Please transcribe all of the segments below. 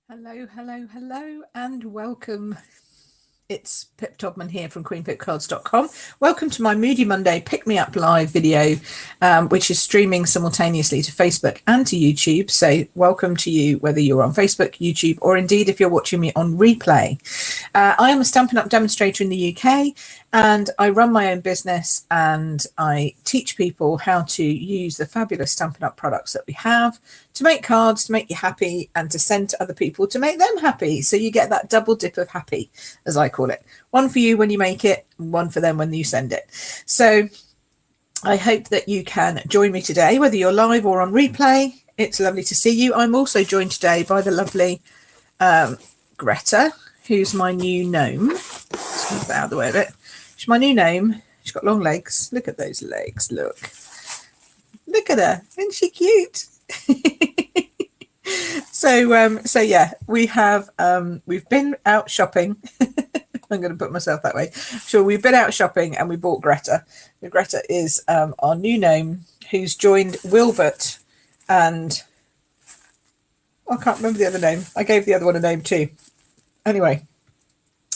Hello, hello, hello, and welcome. It's Pip Todman here from queenpipcards.com. Welcome to my Moody Monday Pick Me Up Live video, which is streaming simultaneously to Facebook and to YouTube. So welcome to you, whether you're on Facebook, YouTube, or indeed if you're watching me on replay. I am a Stampin' Up! Demonstrator in the UK, and I run my own business and I teach people how to use the fabulous Stampin' Up! Products that we have to make cards, to make you happy, and to send to other people to make them happy. So you get that double dip of happy, as I call it. One for you when you make it, and one for them when you send it. So I hope that you can join me today, whether you're live or on replay. It's lovely to see you. I'm also joined today by the lovely Greta, who's my new gnome. Let's move out of the way of it. She's my new gnome. She's got long legs. Look at those legs. Look at her. Isn't she cute? So yeah, we've been out shopping. I'm going to put myself that way. Sure, we've been out shopping and we bought Greta. Greta is our new gnome who's joined Wilbert and I can't remember the other name. I gave the other one a name too. Anyway,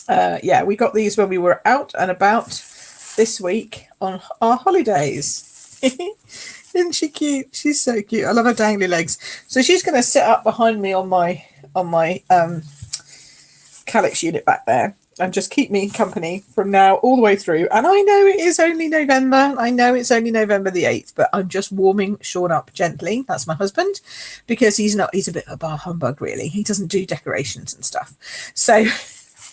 yeah, we got these when we were out and about this week on our holidays. Isn't she cute? She's so cute. I love her dangly legs. So she's going to sit up behind me on my calyx unit back there and just keep me company from now all the way through. And I know it is only November. I know it's only November the 8th, but I'm just warming Sean up gently. That's my husband, because he's a bit of a bar humbug, really. He doesn't do decorations and stuff. So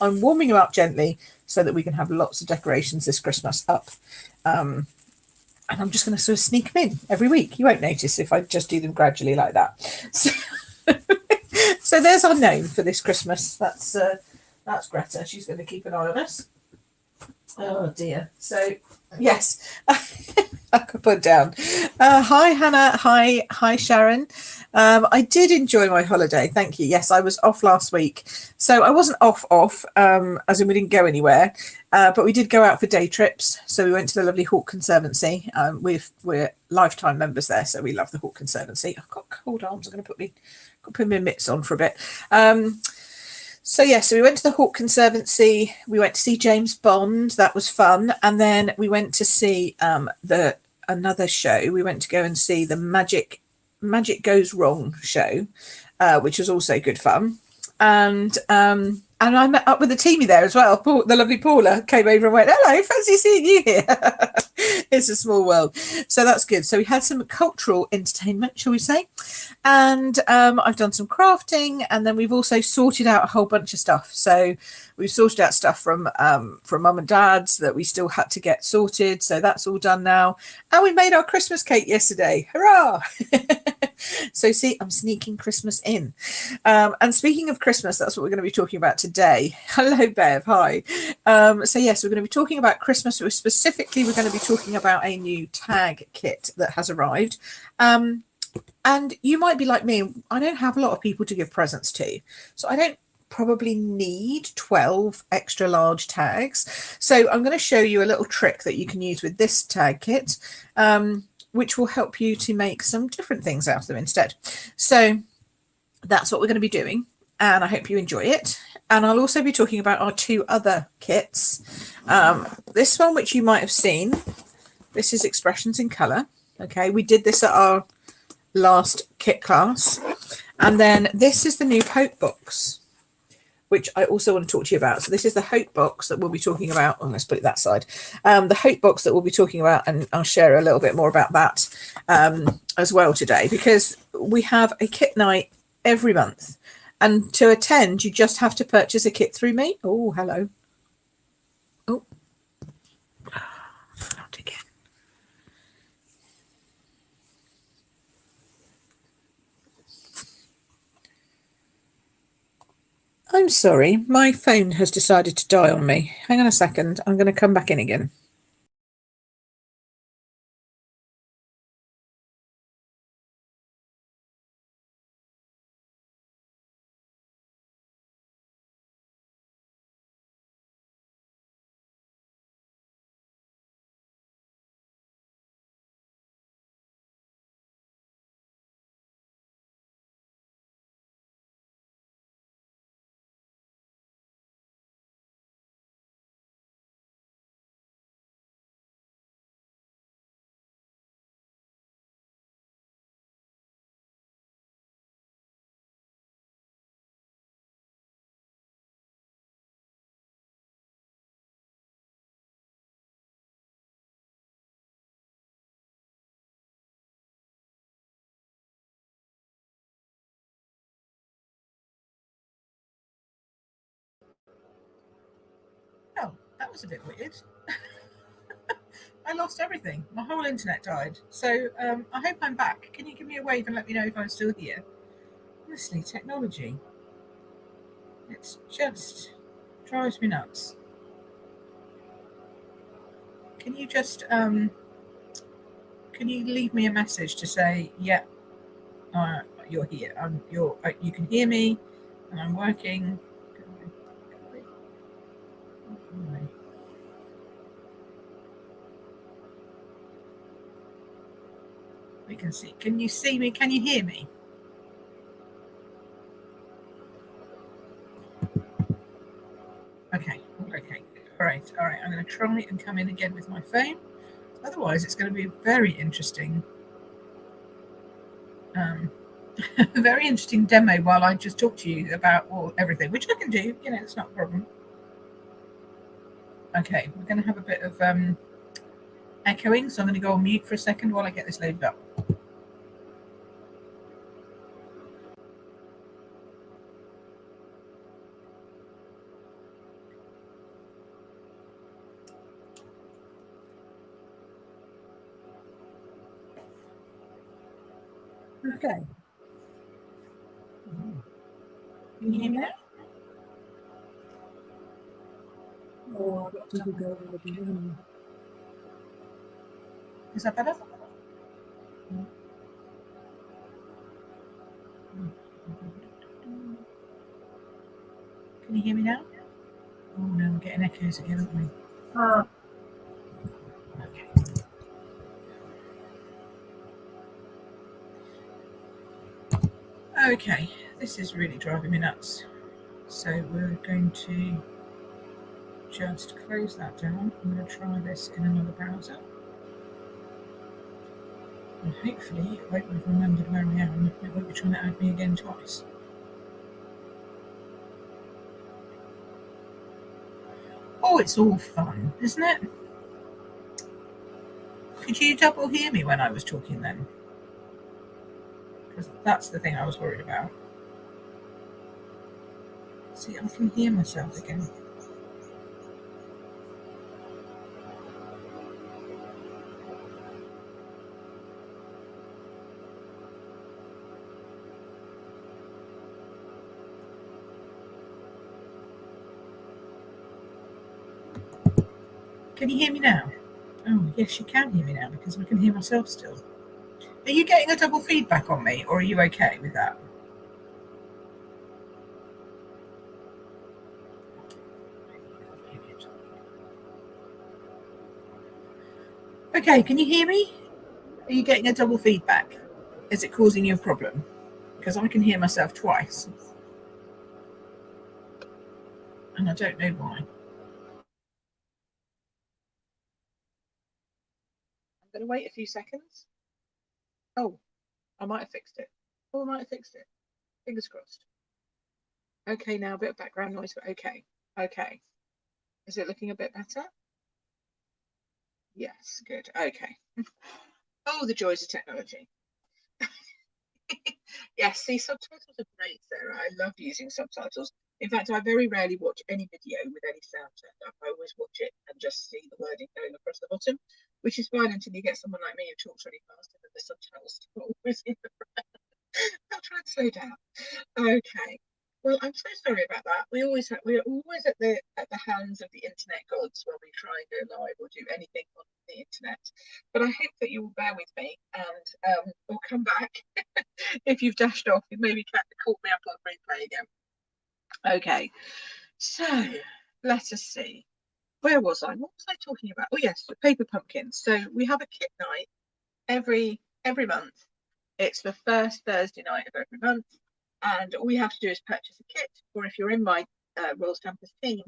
I'm warming him up gently so that we can have lots of decorations this Christmas up. And I'm just going to sort of sneak them in every week. You won't notice if I just do them gradually like that. So there's our gnome for this Christmas. That's Greta. She's going to keep an eye on us. Oh dear. So yes, I could put down. Hi Hannah. Hi Sharon. I did enjoy my holiday. Thank you. Yes, I was off last week, so I wasn't off. As in we didn't go anywhere, but we did go out for day trips. So we went to the lovely Hawke Conservancy. We're lifetime members there, so we love the Hawke Conservancy. I've got cold arms. I'm going to put my mitts on for a bit. So we went to the Hawke Conservancy. We went to see James Bond. That was fun. And then we went to see another show. We went to go and see the Magic Goes Wrong show, which was also good fun. And I met up with the teamie there as well. The lovely Paula came over and went, "Hello, fancy seeing you here." It's a small world. So that's good. So we had some cultural entertainment, shall we say. And I've done some crafting, and then we've also sorted out a whole bunch of stuff. So we've sorted out stuff from mum and dad's that we still had to get sorted. So that's all done now. And we made our Christmas cake yesterday. Hurrah! So see, I'm sneaking Christmas in. And speaking of Christmas, that's what we're going to be talking about today. Hello, Bev. Hi. So yes, we're going to be talking about Christmas. Specifically, we're going to be talking about a new tag kit that has arrived. And you might be like me. I don't have a lot of people to give presents to. So I don't probably need 12 extra large tags. So I'm going to show you a little trick that you can use with this tag kit, which will help you to make some different things out of them instead. So that's what we're going to be doing, and I hope you enjoy it. And I'll also be talking about our two other kits. This one, which you might have seen, this is Expressions in Colour. Okay, we did this at our last kit class. And then this is the new Hope box, which I also want to talk to you about. So this is the Hope box that we'll be talking about. Oh, let's put it that side. The Hope box that we'll be talking about, and I'll share a little bit more about that as well today, because we have a kit night every month. And to attend, you just have to purchase a kit through me. Oh, hello. Oh, not again. I'm sorry, my phone has decided to die on me. Hang on a second. I'm going to come back in again. That was a bit weird. I lost everything. My whole internet died. So I hope I'm back. Can you give me a wave and let me know if I'm still here? Honestly, technology. It's just drives me nuts. Can you just can you leave me a message to say, yeah, you're here. You can hear me, and I'm working. We can see. Can you see me? Can you hear me? Okay. Okay. All right. All right. I'm going to try and come in again with my phone. Otherwise, it's going to be a very interesting, very interesting demo while I just talk to you about everything, which I can do. You know, it's not a problem. Okay, we're going to have a bit of echoing, so I'm going to go on mute for a second while I get this loaded up. Okay. Can you hear me now? Or is that better? Can you hear me now? Oh no, we're getting echoes again, aren't we? Okay. Okay, this is really driving me nuts. So we're going to just close that down. I'm going to try this in another browser. And hopefully it won't have remembered where I am. It won't be trying to add me again twice. Oh, it's all fun, isn't it? Could you double hear me when I was talking then? Because that's the thing I was worried about. See, I can hear myself again. Can you hear me now? Oh, yes, you can hear me now because I can hear myself still. Are you getting a double feedback on me, or are you okay with that? Okay, can you hear me? Are you getting a double feedback? Is it causing you a problem? Because I can hear myself twice. And I don't know why. I'm going to wait a few seconds. Oh, I might have fixed it. Oh, I might have fixed it. Fingers crossed. Okay, now a bit of background noise, but okay. Okay. Is it looking a bit better? Yes, good. Okay. Oh, the joys of technology. Yes, see, subtitles are great, Sarah. I love using subtitles. In fact, I very rarely watch any video with any sound turned up. I always watch it and just see the wording going across the bottom, which is fine until you get someone like me who talks really fast and then the subtitles are always in the front. I'll try and slow down. Okay. Well, I'm so sorry about that. We're always at the hands of the internet gods when we try and go live or do anything on the internet. But I hope that you will bear with me and we'll come back if you've dashed off. You maybe caught me up on replay again. Okay. So let us see. Where was I? What was I talking about? Oh yes, the paper pumpkins. So we have a kit night every month. It's the first Thursday night of every month. And all you have to do is purchase a kit, or if you're in my Royal Stampers team,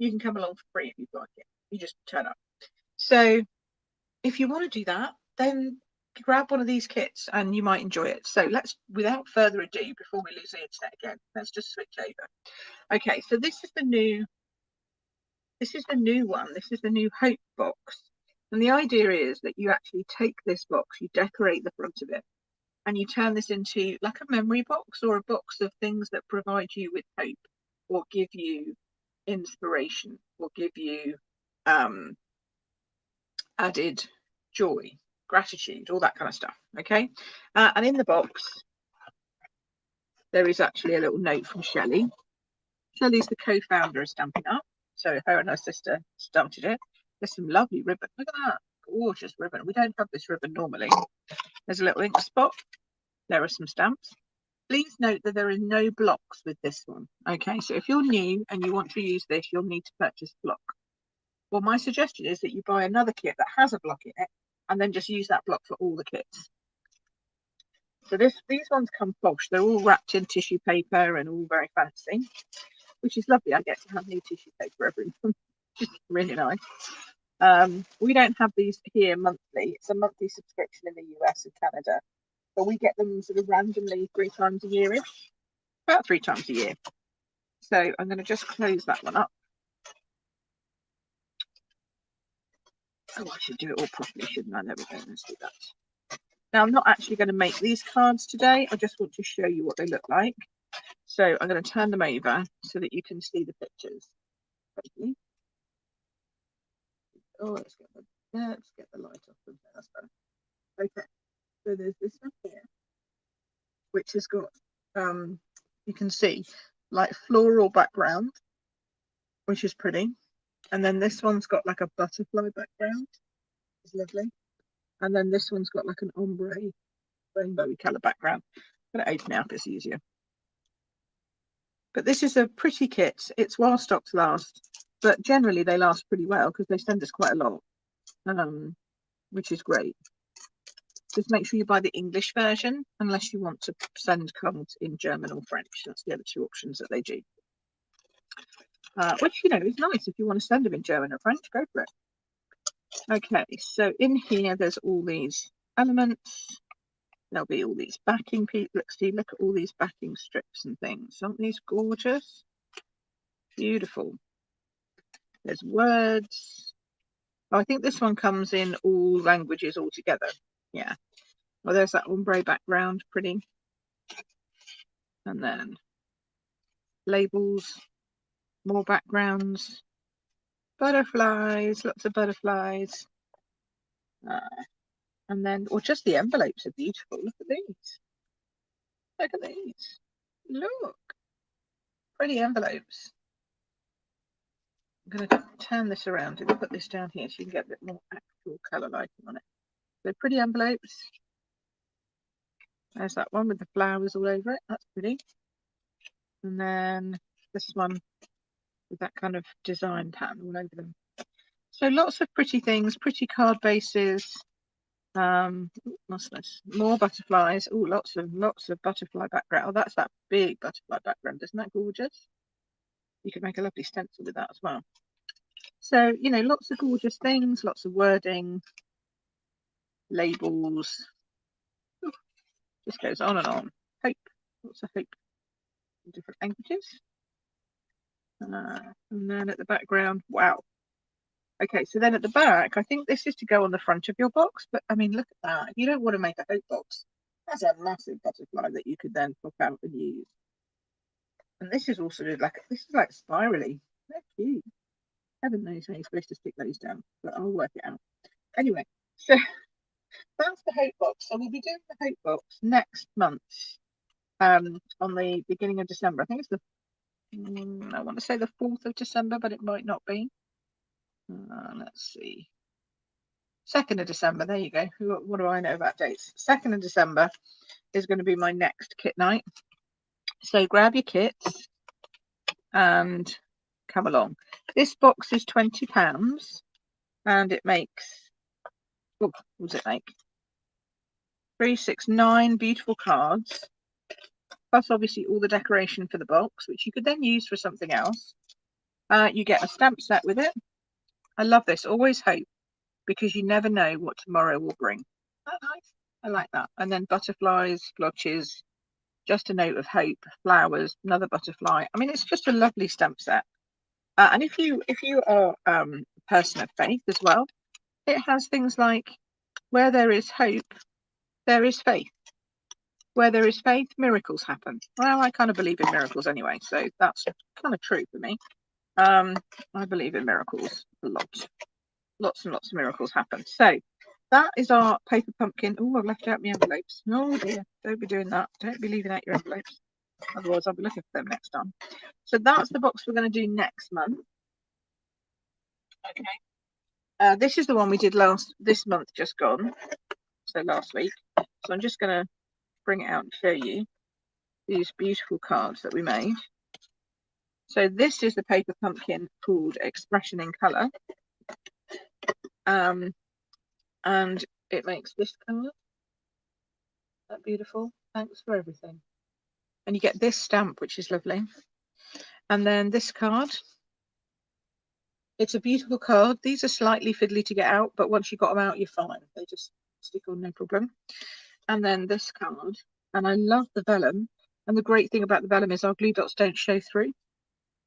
you can come along for free if you've got a kit. You just turn up. So if you want to do that, then grab one of these kits and you might enjoy it. So let's, without further ado, before we lose the internet again, let's just switch over. Okay, so this is the new one. This is the new Hope box. And the idea is that you actually take this box, you decorate the front of it, and you turn this into like a memory box or a box of things that provide you with hope or give you inspiration or give you added joy, gratitude, all that kind of stuff. Okay, and in the box there is actually a little note from Shelley. Shelley's the co-founder of Stampin' Up, so her and her sister started it. There's some lovely ribbon. Look at that, gorgeous ribbon. We don't have this ribbon normally. There's a little ink spot. There are some stamps. Please note that there are no blocks with this one. Okay, so if you're new and you want to use this, you'll need to purchase a block. Well, my suggestion is that you buy another kit that has a block in it and then just use that block for all the kits. So these ones come posh. They're all wrapped in tissue paper and all very fancy, which is lovely. I get to have new tissue paper every month, which is really nice. We don't have these here monthly. It's a monthly subscription in the US and Canada, but we get them sort of randomly 3 times a year-ish, about 3 times a year. So I'm going to just close that one up. Oh, I should do it all properly, shouldn't I? There we go. Let's do that. Now, I'm not actually going to make these cards today. I just want to show you what they look like. So I'm going to turn them over so that you can see the pictures. Hopefully. Oh, let's get the light off them. That's better. Okay. So there's this one here, which has got, you can see, like floral background, which is pretty. And then this one's got like a butterfly background. It's lovely. And then this one's got like an ombre rainbowy colour background. I'm going to open it up, it's easier. But this is a pretty kit. It's while stocks last, but generally they last pretty well because they send us quite a lot, which is great. Just make sure you buy the English version unless you want to send cards in German or French. That's the other 2 options that they do. Which, you know, is nice. If you want to send them in German or French, go for it. Okay, so in here there's all these elements. There'll be all these backing pieces. Look at all these backing strips and things. Aren't these gorgeous? Beautiful. There's words. Oh, I think this one comes in all languages all together. Yeah. Well, there's that ombre background, pretty. And then labels, more backgrounds, butterflies, lots of butterflies. And then, or just the envelopes are beautiful. Look at these. Look at these. Look. Pretty envelopes. I'm going to turn this around and put this down here so you can get a bit more actual colour lighting on it. So pretty envelopes. There's that one with the flowers all over it. That's pretty. And then this one with that kind of design pattern all over them. So lots of pretty things, pretty card bases. What's this? More butterflies. Oh, lots of butterfly background. Oh, that's that big butterfly background. Isn't that gorgeous? You could make a lovely stencil with that as well. So, you know, lots of gorgeous things, lots of wording, labels. Ooh, just goes on and on. Hope. Lots of hope in different languages. And then at the background, wow. Okay, so then at the back, I think this is to go on the front of your box, but I mean, look at that. If you don't want to make a hope box, that's a massive butterfly that you could then pop out and use. And this is also like, this is like spirally. They're cute. Heaven knows how you're supposed to stick those down, but I'll work it out. Anyway, so that's the hope box. So we'll be doing the hope box next month, on the beginning of December. I think it's the, I want to say the 4th of December, but it might not be. Let's see. 2nd of December. There you go. What do I know about dates? 2nd of December is going to be my next kit night. So grab your kits and come along. This box is £20 and it makes, oh, what does it make? 3, 6, 9 beautiful cards, plus obviously all the decoration for the box, which you could then use for something else. You get a stamp set with it. I love this. Always hope, because you never know what tomorrow will bring. That nice? I like that. And then butterflies, splotches, just a note of hope, flowers, another butterfly. I mean, it's just a lovely stamp set. And if you are a person of faith as well, it has things like, where there is hope, there is faith. Where there is faith, miracles happen. Well, I kind of believe in miracles anyway, so that's kind of true for me. I believe in miracles. a lot. Lots and lots of miracles happen. So that is our paper pumpkin. Oh, I've left out my envelopes. Oh dear, don't be doing that. Don't be leaving out your envelopes. Otherwise, I'll be looking for them next time. So that's the box we're going to do next month. Okay. This is the one we did this month just gone. So last week. So I'm just going to bring it out and show you these beautiful cards that we made. So this is the paper pumpkin called Expression in Colour. And it makes this card. That beautiful. Thanks for everything. And you get this stamp, which is lovely. And then this card. It's a beautiful card. These are slightly fiddly to get out, but once you got them out, you're fine. They just stick on, no problem. And then this card. And I love the vellum. And the great thing about the vellum is our glue dots don't show through.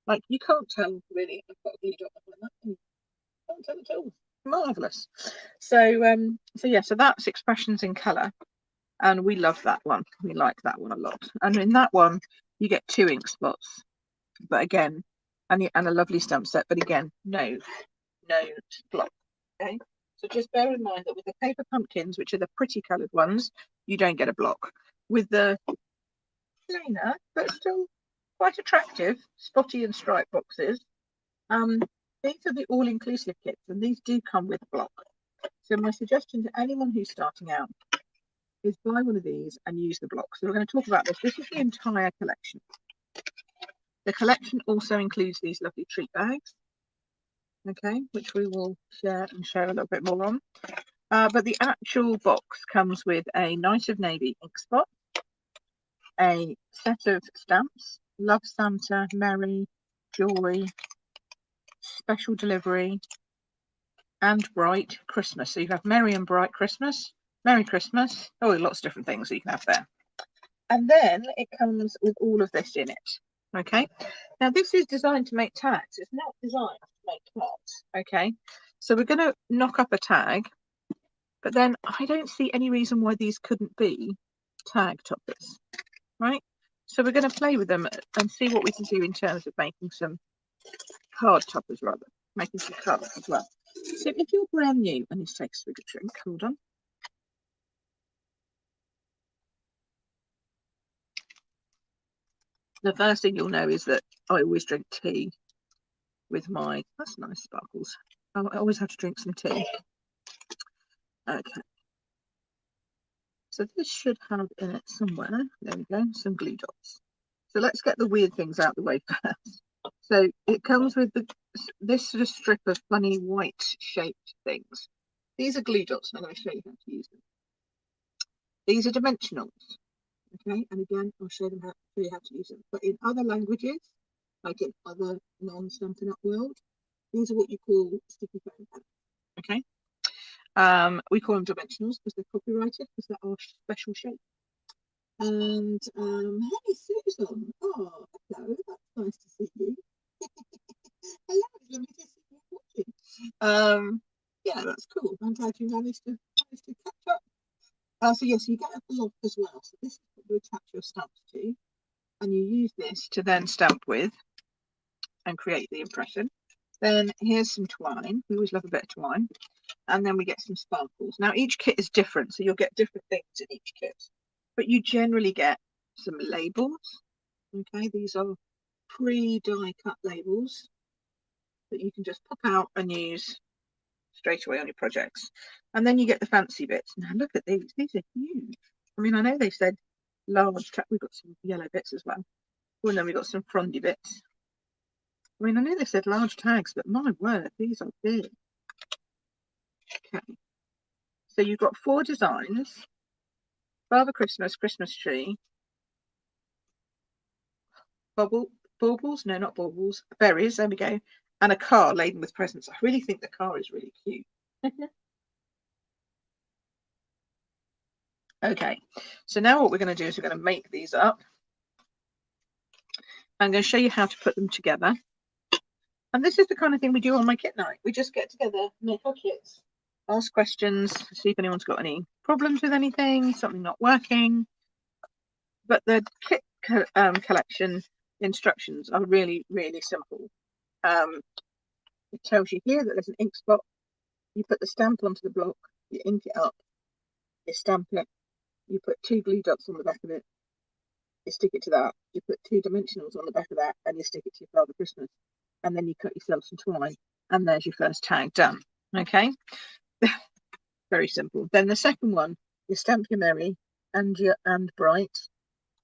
Like, you can't tell, really. I've got a glue dot on that. You can't tell at all. Marvellous. So yeah, so that's Expressions in Colour. And we love that one. We like that one a lot. And in that one, you get 2 ink spots. But again, and a lovely stamp set. But again, no block. Okay. So just bear in mind that with the paper pumpkins, which are the pretty coloured ones, you don't get a block. With the plainer, but still quite attractive, spotty and striped boxes, these are the all-inclusive kits, and these do come with a block. So my suggestion to anyone who's starting out is buy one of these and use the block. So we're going to talk about this. This is the entire collection. The collection also includes these lovely treat bags, okay, which we will share and show a little bit more on. But the actual box comes with a Night of Navy ink spot, a set of stamps, Love Santa, Merry, Joy, Special Delivery, and Bright Christmas. So you have Merry and Bright Christmas, Merry Christmas, oh, lots of different things that you can have there. And then it comes with all of this in it. Okay, now this is designed to make tags. It's not designed to make cards. Okay, so we're going to knock up a tag, but then I don't see any reason why these couldn't be tag toppers, right? So we're going to play with them and see what we can do in terms of making some card toppers, rather, making some cards as well. So if you're brand new, and this takes a big drink, hold on. The first thing you'll know is that I always drink tea with my, that's nice sparkles. I always have to drink some tea. Okay. So this should have in it somewhere, there we go, some glue dots. So let's get the weird things out of the way first. So it comes with this sort of strip of funny white shaped things. These are glue dots, and I'm going to show you how to use them. These are dimensionals. Okay, and again, I'll show you how to use them. But in other languages, like in other non-Stampin' Up world, these are what you call sticky foam pens. Okay, we call them dimensionals because they're copyrighted because they're our special shape. And hey, Susan! Oh, hello. That's nice to see you. Hello, lovely to see you watching. Yeah, that's cool. I'm glad you managed to catch up. So yes, you get a block as well. So this is what you attach your stamps to, and you use this to then stamp with and create the impression. Then here's some twine. We always love a bit of twine. And then we get some sparkles. Now each kit is different, so you'll get different things in each kit. But you generally get some labels. Okay, these are pre-die cut labels that you can just pop out and use straight away on your projects. And then you get the fancy bits. Now look at these. These are huge. I mean, I know they said large. We've got some yellow bits as well. Oh, and then we've got some frondy bits. I mean, I know they said large tags, but my word, these are big. Okay. So you've got 4 designs. Father Christmas, Christmas tree. Baubles? No, not baubles. Berries, there we go. And a car laden with presents. I really think the car is really cute. Okay, so now what we're going to do is we're going to make these up. I'm going to show you how to put them together. And this is the kind of thing we do on my kit night. We just get together, make our kits, ask questions, see if anyone's got any problems with anything, something not working. But the kit collection instructions are really, really simple. It tells you here that there's an ink spot. You put the stamp onto the block, you ink it up, you stamp it, you put 2 glue dots on the back of it, you stick it to that, you put 2 dimensionals on the back of that, and you stick it to your Father Christmas. And then you cut yourself some twine, and there's your first tag done. Okay, very simple. Then the second one, you stamp your Merry and Bright,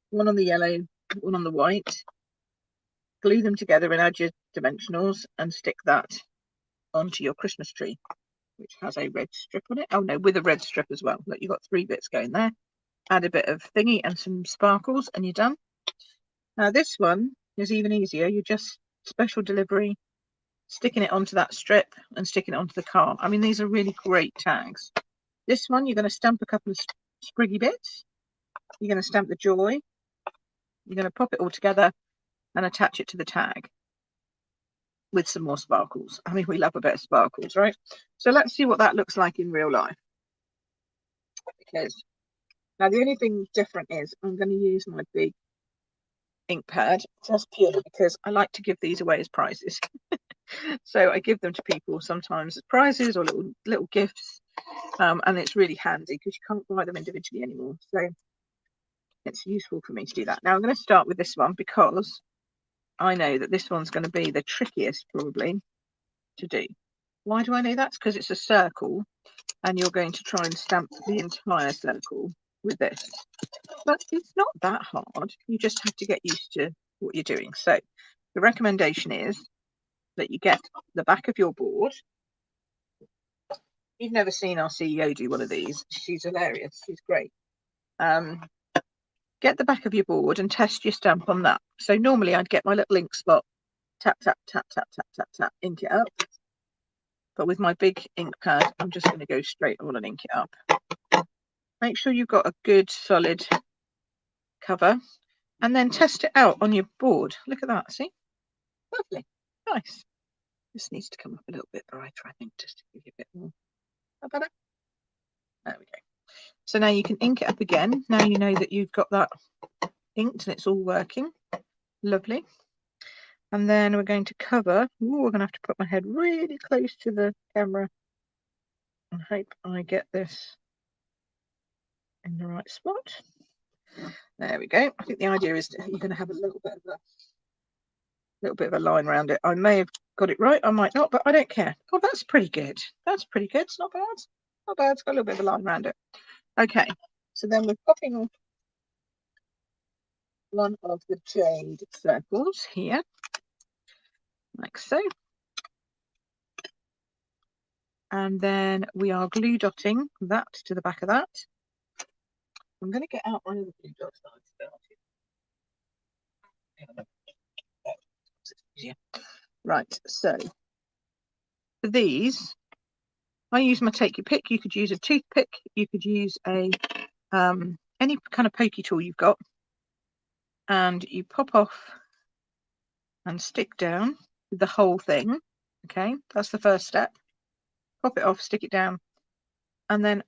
one on the yellow, one on the white, glue them together and add your dimensionals and stick that onto your Christmas tree, which has a red strip on it. Oh no, with a red strip as well. Look, you've got 3 bits going there. Add a bit of thingy and some sparkles and you're done. Now this one is even easier. You just special delivery, sticking it onto that strip and sticking it onto the card. I mean, these are really great tags. This one, you're going to stamp a couple of spriggy bits. You're going to stamp the joy. You're going to pop it all together and attach it to the tag with some more sparkles. I mean, we love a bit of sparkles, right? So let's see what that looks like in real life. Because now the only thing different is I'm going to use my big ink pad just purely because I like to give these away as prizes. So I give them to people sometimes as prizes or little gifts, and it's really handy because you can't buy them individually anymore. So it's useful for me to do that. Now I'm going to start with this one because I know that this one's going to be the trickiest probably to do. Why do I know that? Because it's a circle and you're going to try and stamp the entire circle with this. But it's not that hard. You just have to get used to what you're doing. So the recommendation is that you get the back of your board. You've never seen our CEO do one of these. She's hilarious. She's great. Get the back of your board and test your stamp on that. So normally I'd get my little ink spot, tap, tap, tap, tap, tap, tap, tap, ink it up. But with my big ink pad, I'm just going to go straight on and ink it up. Make sure you've got a good solid cover and then test it out on your board. Look at that, see? Lovely, nice. This needs to come up a little bit brighter, I think, just to give you a bit more. How about it? There we go. So now you can ink it up again. Now you know that you've got that inked and it's all working. Lovely. And then we're going to cover. Ooh, we're going to have to put my head really close to the camera and hope I get this in the right spot. There we go. I think the idea is you're going to have a little bit of a line around it. I may have got it right, I might not, but I don't care. Oh, that's pretty good. That's pretty good. It's not bad. Not bad. It's got a little bit of a line around it. Okay, so then we're popping off one of the jade circles here, like so. And then we are glue dotting that to the back of that. I'm going to get out one of the glue dots that I started. Right, so for these, I use my take your pick. You could use a toothpick, you could use a any kind of pokey tool you've got, and you pop off and stick down with the whole thing. Okay, that's the first step. Pop it off, stick it down, and then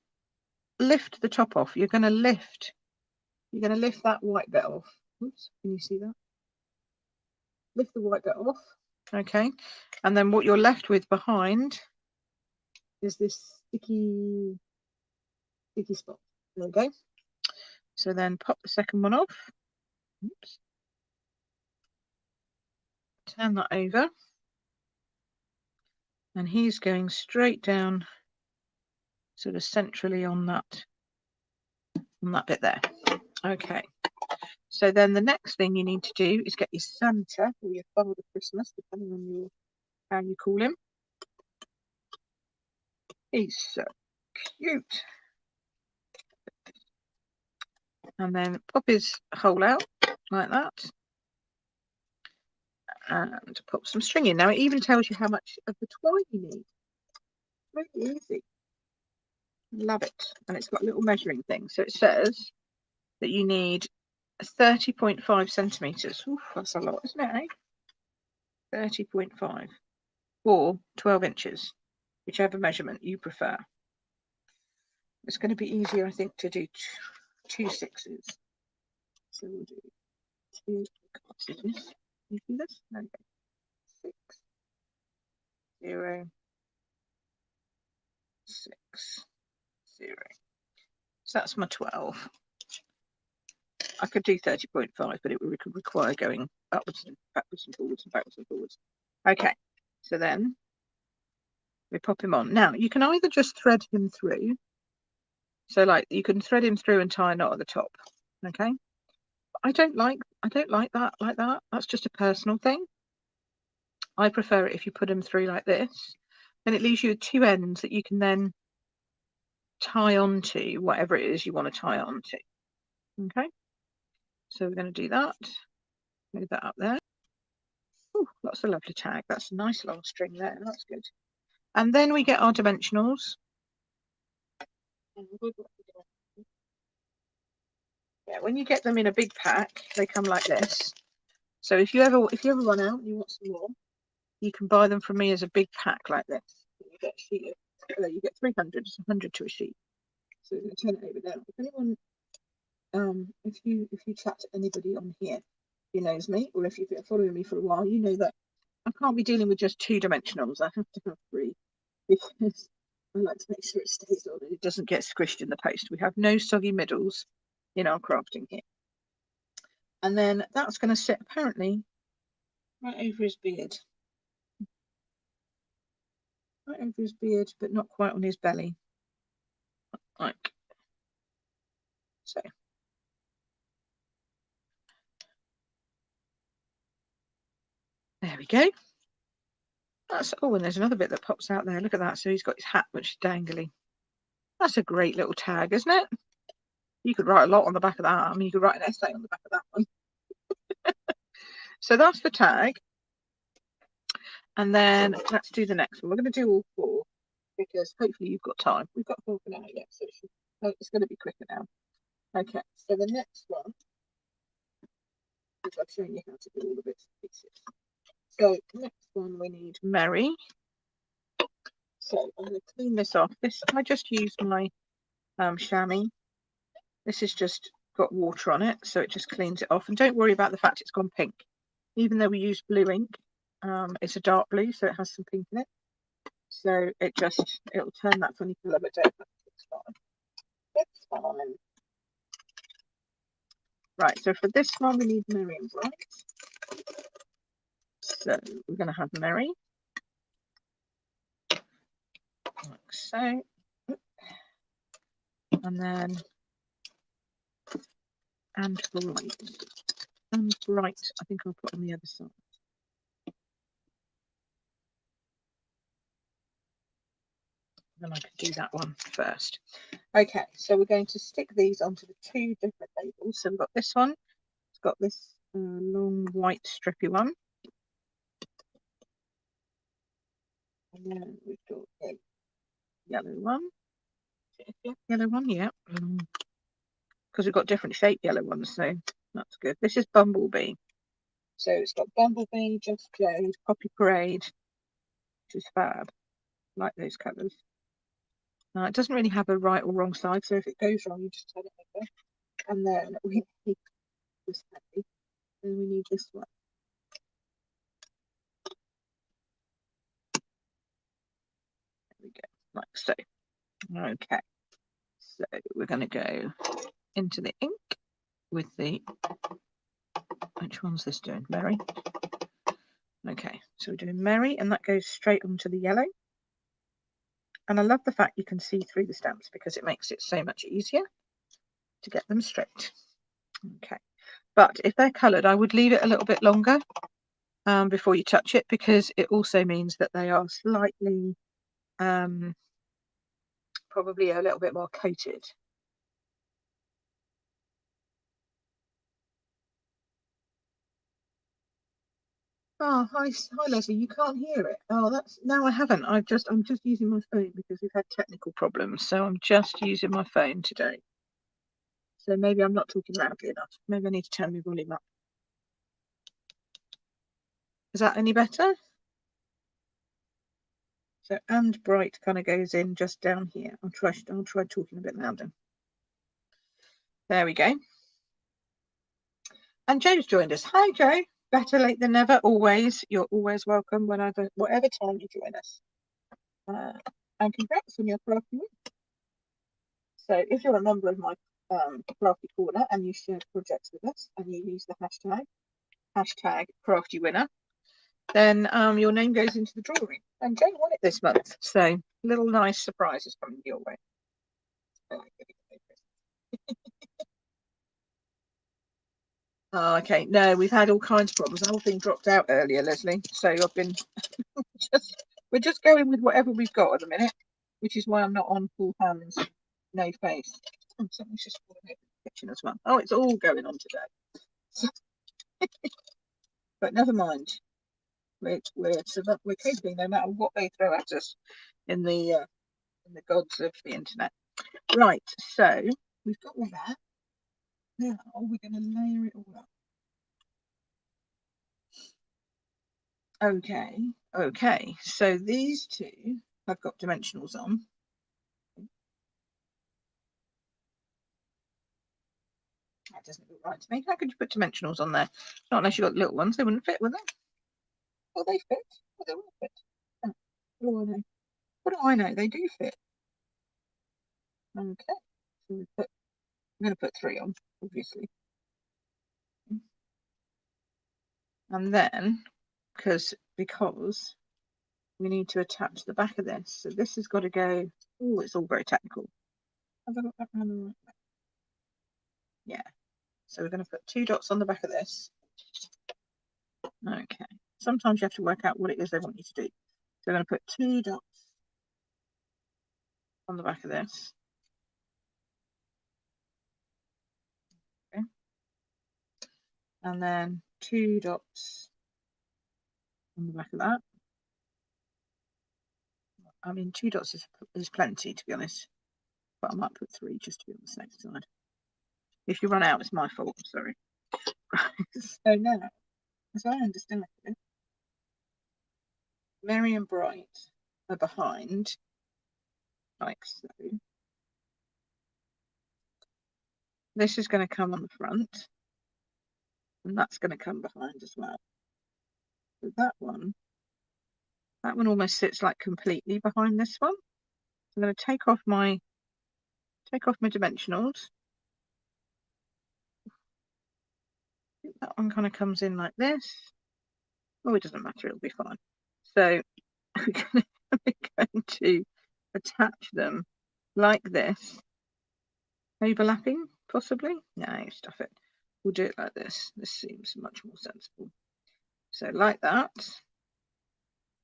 lift the top off. You're going to lift that white bit off. Oops, can you see that? Lift the white bit off. Okay, and then what you're left with behind is this sticky spot. There we go. So then pop the second one off. Oops. Turn that over. And he's going straight down sort of centrally on that bit there. Okay. So then the next thing you need to do is get your Santa or your Father Christmas, depending on how you call him. He's so cute. And then pop his hole out like that. And pop some string in. Now it even tells you how much of the twine you need. Really easy. Love it. And it's got a little measuring thing. So it says that you need 30.5 centimeters. Oof, that's a lot, isn't it? 30.5 or 12 inches, whichever measurement you prefer. It's going to be easier, I think, to do 2 6s. So we'll do 2 6s. You do this? There we go. 6. 0, 6, 0. So that's my 12. I could do 30.5, but it would require going upwards and backwards and forwards and backwards and forwards. Okay, so then we pop him on. Now you can either just thread him through. So like you can thread him through and tie a knot at the top. Okay. I don't like that like that. That's just a personal thing. I prefer it if you put them through like this. Then it leaves you with two ends that you can then tie onto whatever it is you want to tie onto. Okay. So we're going to do that. Move that up there. Oh, that's a lovely tag. That's a nice long string there. That's good. And then we get our dimensionals. Yeah, when you get them in a big pack, they come like this. So if you ever run out and you want some more, you can buy them from me as a big pack like this. You get a sheet of, you get 300, it's 100 to a sheet. So we're going to turn it over now. If anyone, if you chat to anybody on here who knows me, or if you've been following me for a while, you know that I can't be dealing with just 2 dimensionals. I have to have 3 because I like to make sure it stays on and it doesn't get squished in the post. We have no soggy middles in our crafting here. And then that's going to sit apparently right over his beard. Right over his beard, but not quite on his belly. Like so. There we go. That's, oh, and there's another bit that pops out there. Look at that. So he's got his hat, which is dangly. That's a great little tag, isn't it? You could write a lot on the back of that. I mean, you could write an essay on the back of that one. So that's the tag. And then let's do the next one. We're going to do all 4 because hopefully you've got time. We've got half an hour yet, so it's going to be quicker now. Okay, so the next one, I've shown you how to do all the bits and pieces. So the next one we need Mary. So I'm going to clean this off. This I just used my chamois. This has just got water on it, so it just cleans it off. And don't worry about the fact it's gone pink. Even though we use blue ink, it's a dark blue, so it has some pink in it. So it'll turn that funny colour, but don't worry, it's fine. It's fine. Right, so for this one we need Mary and Bright. So we're going to have Mary. Like so. And then and Bright, I think I'll put on the other side. Then I can do that one first. Okay, so we're going to stick these onto the 2 different labels. So we've got this one. It's got this long white strippy one. And then we've got a yellow one. Yellow one, yeah. Because we've got different shaped yellow ones, so that's good. This is Bumblebee. So it's got Bumblebee, Just Jade, Poppy Parade, which is fab. I like those colours. It doesn't really have a right or wrong side, so if it goes wrong, you just turn it over. And then we need this heavy, and we need this one. There we go, like so. Okay, so we're going to go into the ink with the, which one's this doing? Mary. Okay, so we're doing Mary, and that goes straight onto the yellow. And I love the fact you can see through the stamps because it makes it so much easier to get them straight. Okay, but if they're coloured, I would leave it a little bit longer before you touch it, because it also means that they are slightly, probably a little bit more coated. Oh, hi Leslie, you can't hear it. Oh, no, I haven't. I'm just using my phone because we've had technical problems, so I'm just using my phone today. So maybe I'm not talking loudly enough. Maybe I need to turn my volume up. Is that any better? So and Bright kind of goes in just down here. I'll try talking a bit louder. There we go. And Joe's joined us. Hi, Joe. better late than never, always. You're always welcome whatever time you join us. And congrats on your crafty win. So if you're a member of my crafty corner and you share projects with us and you use the hashtag crafty winner, then your name goes into the drawing. And Jane won it this month, so little nice surprises coming your way. Oh, okay. No, we've had all kinds of problems. The whole thing dropped out earlier, Leslie. So I've been we're just going with whatever we've got at the minute, which is why I'm not on full hands, no face. Oh, something's just falling over the kitchen as well. Oh, it's all going on today. But never mind. We're coping no matter what they throw at us in the gods of the internet. Right, so we've got all that. Now we're going to layer it all up. Okay, so these two have got dimensionals on. That doesn't look right to me. How could you put dimensionals on there? Not unless you got little ones, they wouldn't fit, would they? Well, they fit. Well, they will fit. Oh, what do I know? What do I know? They do fit. Okay, so I'm going to put 3 on, obviously. And then, because we need to attach the back of this, so this has got to go. Oh, it's all very technical. Have I got that around the right way? Yeah. So we're going to put 2 dots on the back of this. Okay. Sometimes you have to work out what it is they want you to do. So we're going to put 2 dots on the back of this. Okay. And then 2 dots on the back of that. I mean, 2 dots is plenty, to be honest. But I might put 3 just to be on the safe side. If you run out, it's my fault. I'm sorry. So now, as I understand it, Merry and Bright are behind, like so. This is going to come on the front, and that's going to come behind as well. So that one almost sits like completely behind this one. So I'm going to take off my dimensionals. I think that one kind of comes in like this. Oh, it doesn't matter, it'll be fine. So we're going to attach them like this. Overlapping, possibly? No, stuff it. We'll do it like this. This seems much more sensible. So like that.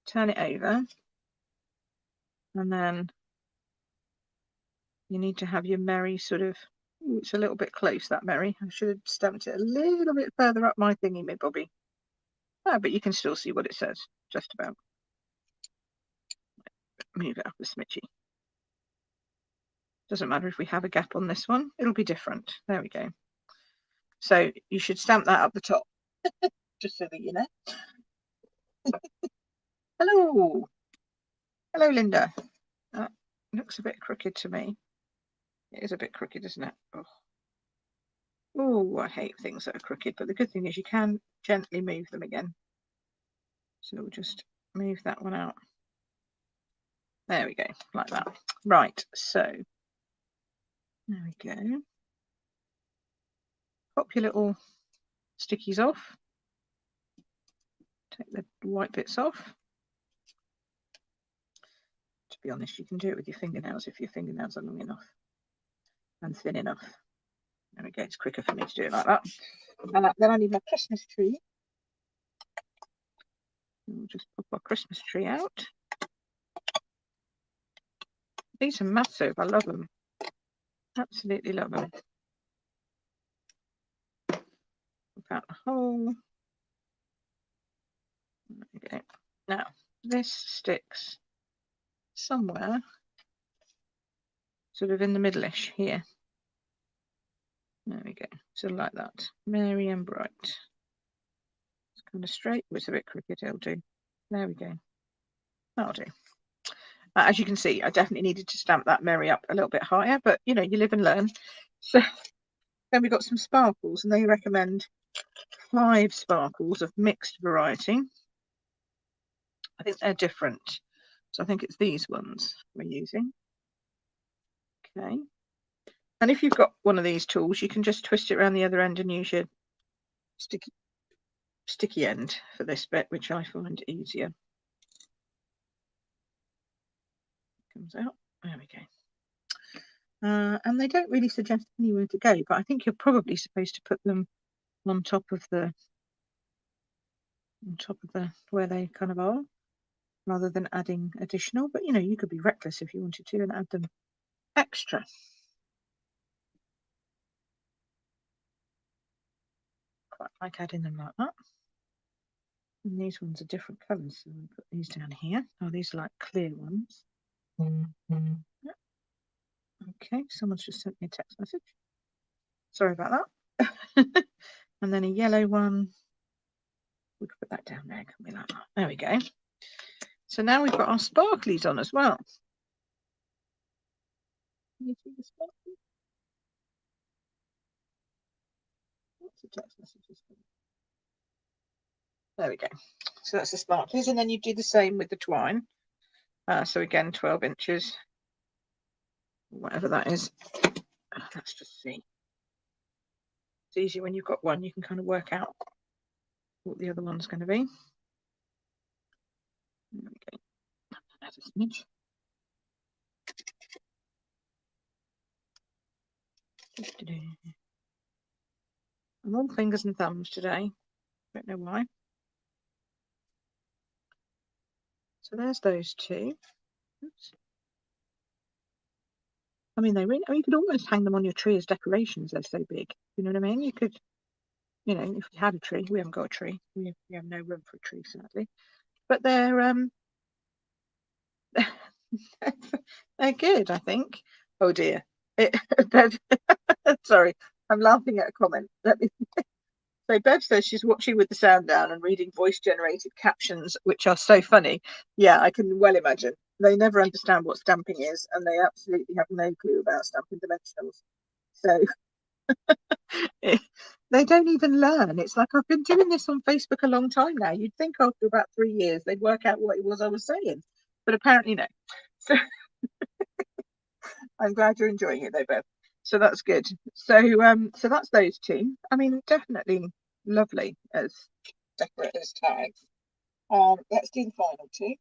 Turn it over. And then you need to have your Merry sort of... Ooh, it's a little bit close, that Merry. I should have stamped it a little bit further up my thingy, my bobby. Oh, but you can still see what it says, just about. Move it up a smidgy. Doesn't matter if we have a gap on this one, it'll be different. There we go. So you should stamp that up the top, just so that you know. Hello. Hello, Linda. Looks a bit crooked to me. It is a bit crooked, isn't it? Oh, I hate things that are crooked, but the good thing is you can gently move them again. So we'll just move that one out. There we go, like that. Right, so there we go. Pop your little stickies off. Take the white bits off. To be honest, you can do it with your fingernails if your fingernails are long enough and thin enough. There we go, it's quicker for me to do it like that. And then I need my Christmas tree. We'll just pop our Christmas tree out. These are massive, I love them. Absolutely love them. Pop out the hole. There we go. Now, this sticks somewhere sort of in the middle-ish here. There we go, sort of like that. Merry and Bright. It's kind of straight, but it's a bit crooked, it'll do. There we go. That'll do. As you can see, I definitely needed to stamp that Merry up a little bit higher, but you know, you live and learn. So then we got some sparkles, and they recommend 5 sparkles of mixed variety. I think they're different. So I think it's these ones we're using. Okay. And if you've got one of these tools, you can just twist it around the other end and use your sticky end for this bit, which I find easier. Comes out. There we go. And they don't really suggest anywhere to go, but I think you're probably supposed to put them on top of the where they kind of are, rather than adding additional. But you know, you could be reckless if you wanted to and add them extra. Quite like adding them like that. And these ones are different colours, so I'll put these down here. Oh, these are like clear ones. Yep. Okay, someone's just sent me a text message. Sorry about that. And then a yellow one. We could put that down there, can we, like that? There we go. So now we've got our sparklies on as well. Can you see the sparklies? What's the text messages? There we go. So that's the sparklies, and then you do the same with the twine. So again, 12 inches, whatever that is. Let's just see. It's easier when you've got one, you can kind of work out what the other one's going to be. There we go. That's a smidge. I'm all fingers and thumbs today. Don't know why. So there's those two. Oops. I mean, they really, you could almost hang them on your tree as decorations. They're so big. You know what I mean? You could, you know, if you had a tree, we haven't got a tree. We have no room for a tree, sadly. But they're they're good, I think. Oh dear. Sorry, I'm laughing at a comment. So Bev says she's watching with the sound down and reading voice-generated captions, which are so funny. Yeah, I can well imagine. They never understand what stamping is, and they absolutely have no clue about stamping dimensionals. So they don't even learn. It's like I've been doing this on Facebook a long time now. You'd think after about 3 years they'd work out what it was I was saying, but apparently no. So I'm glad you're enjoying it though, Bev. So that's good. So that's those two. I mean, definitely lovely as decorators tags. Let's do the final two.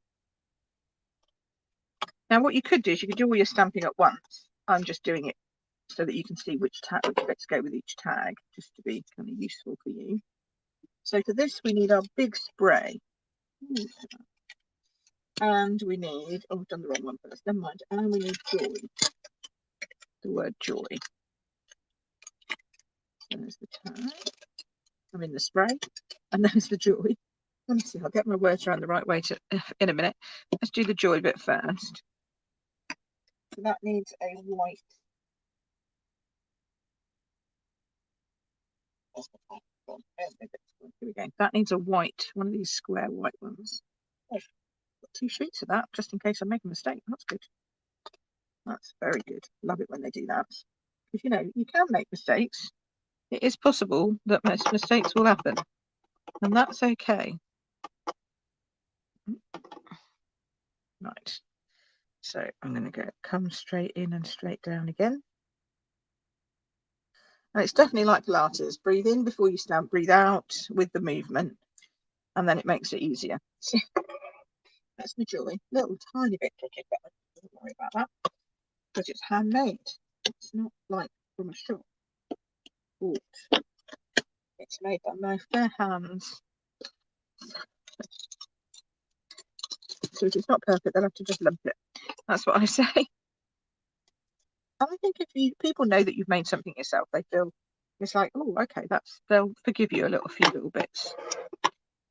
Now what you could do is you could do all your stamping at once. I'm just doing it so that you can see which bits go with each tag, just to be kind of useful for you. So for this we need our big spray. And we need, oh, I've done the wrong one first, never mind. And we need joy. The word joy. There's the tag. I mean the spray. And there's the joy. Let me see, I'll get my words around the right way in a minute. Let's do the joy bit first. So that needs a white. Here we go. That needs a white, one of these square white ones. Oh, got 2 sheets of that, just in case I make a mistake. That's good. That's very good. Love it when they do that. Because, you know, you can make mistakes. It is possible that most mistakes will happen. And that's okay. Right. So I'm going to come straight in and straight down again. And it's definitely like Pilates. Breathe in before you stamp, breathe out with the movement, and then it makes it easier. That's my joy. Little tiny bit crooked, but don't worry about that because it's handmade. It's not like from a shop. Bought. It's made by my fair hands. So if it's not perfect, they'll have to just lump it. That's what I say. And I think if people know that you've made something yourself, they feel it's like, oh, okay, they'll forgive you a few little bits.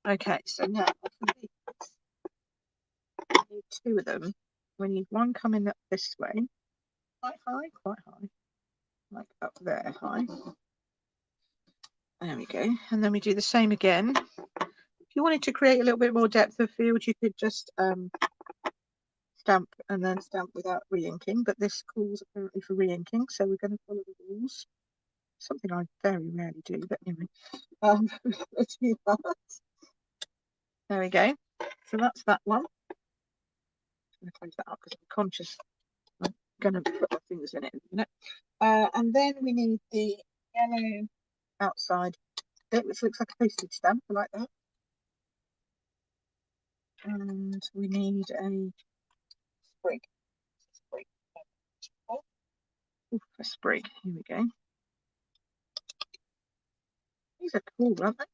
Okay, so now I need 2 of them. We need one coming up this way, quite high, like up there high. There we go. And then we do the same again. If you wanted to create a little bit more depth of field, you could just stamp and then stamp without re-inking, but this calls apparently for re-inking, so we're going to follow the rules. something I very rarely do, but anyway, let's do that. There we go. So that's that one. I'm going to close that up because I'm conscious I'm going to put my fingers in it in a minute. And then we need the yellow outside bit, which looks like a postage stamp. I like that. And we need a sprig. Ooh, a sprig. Here we go. These are cool, aren't they?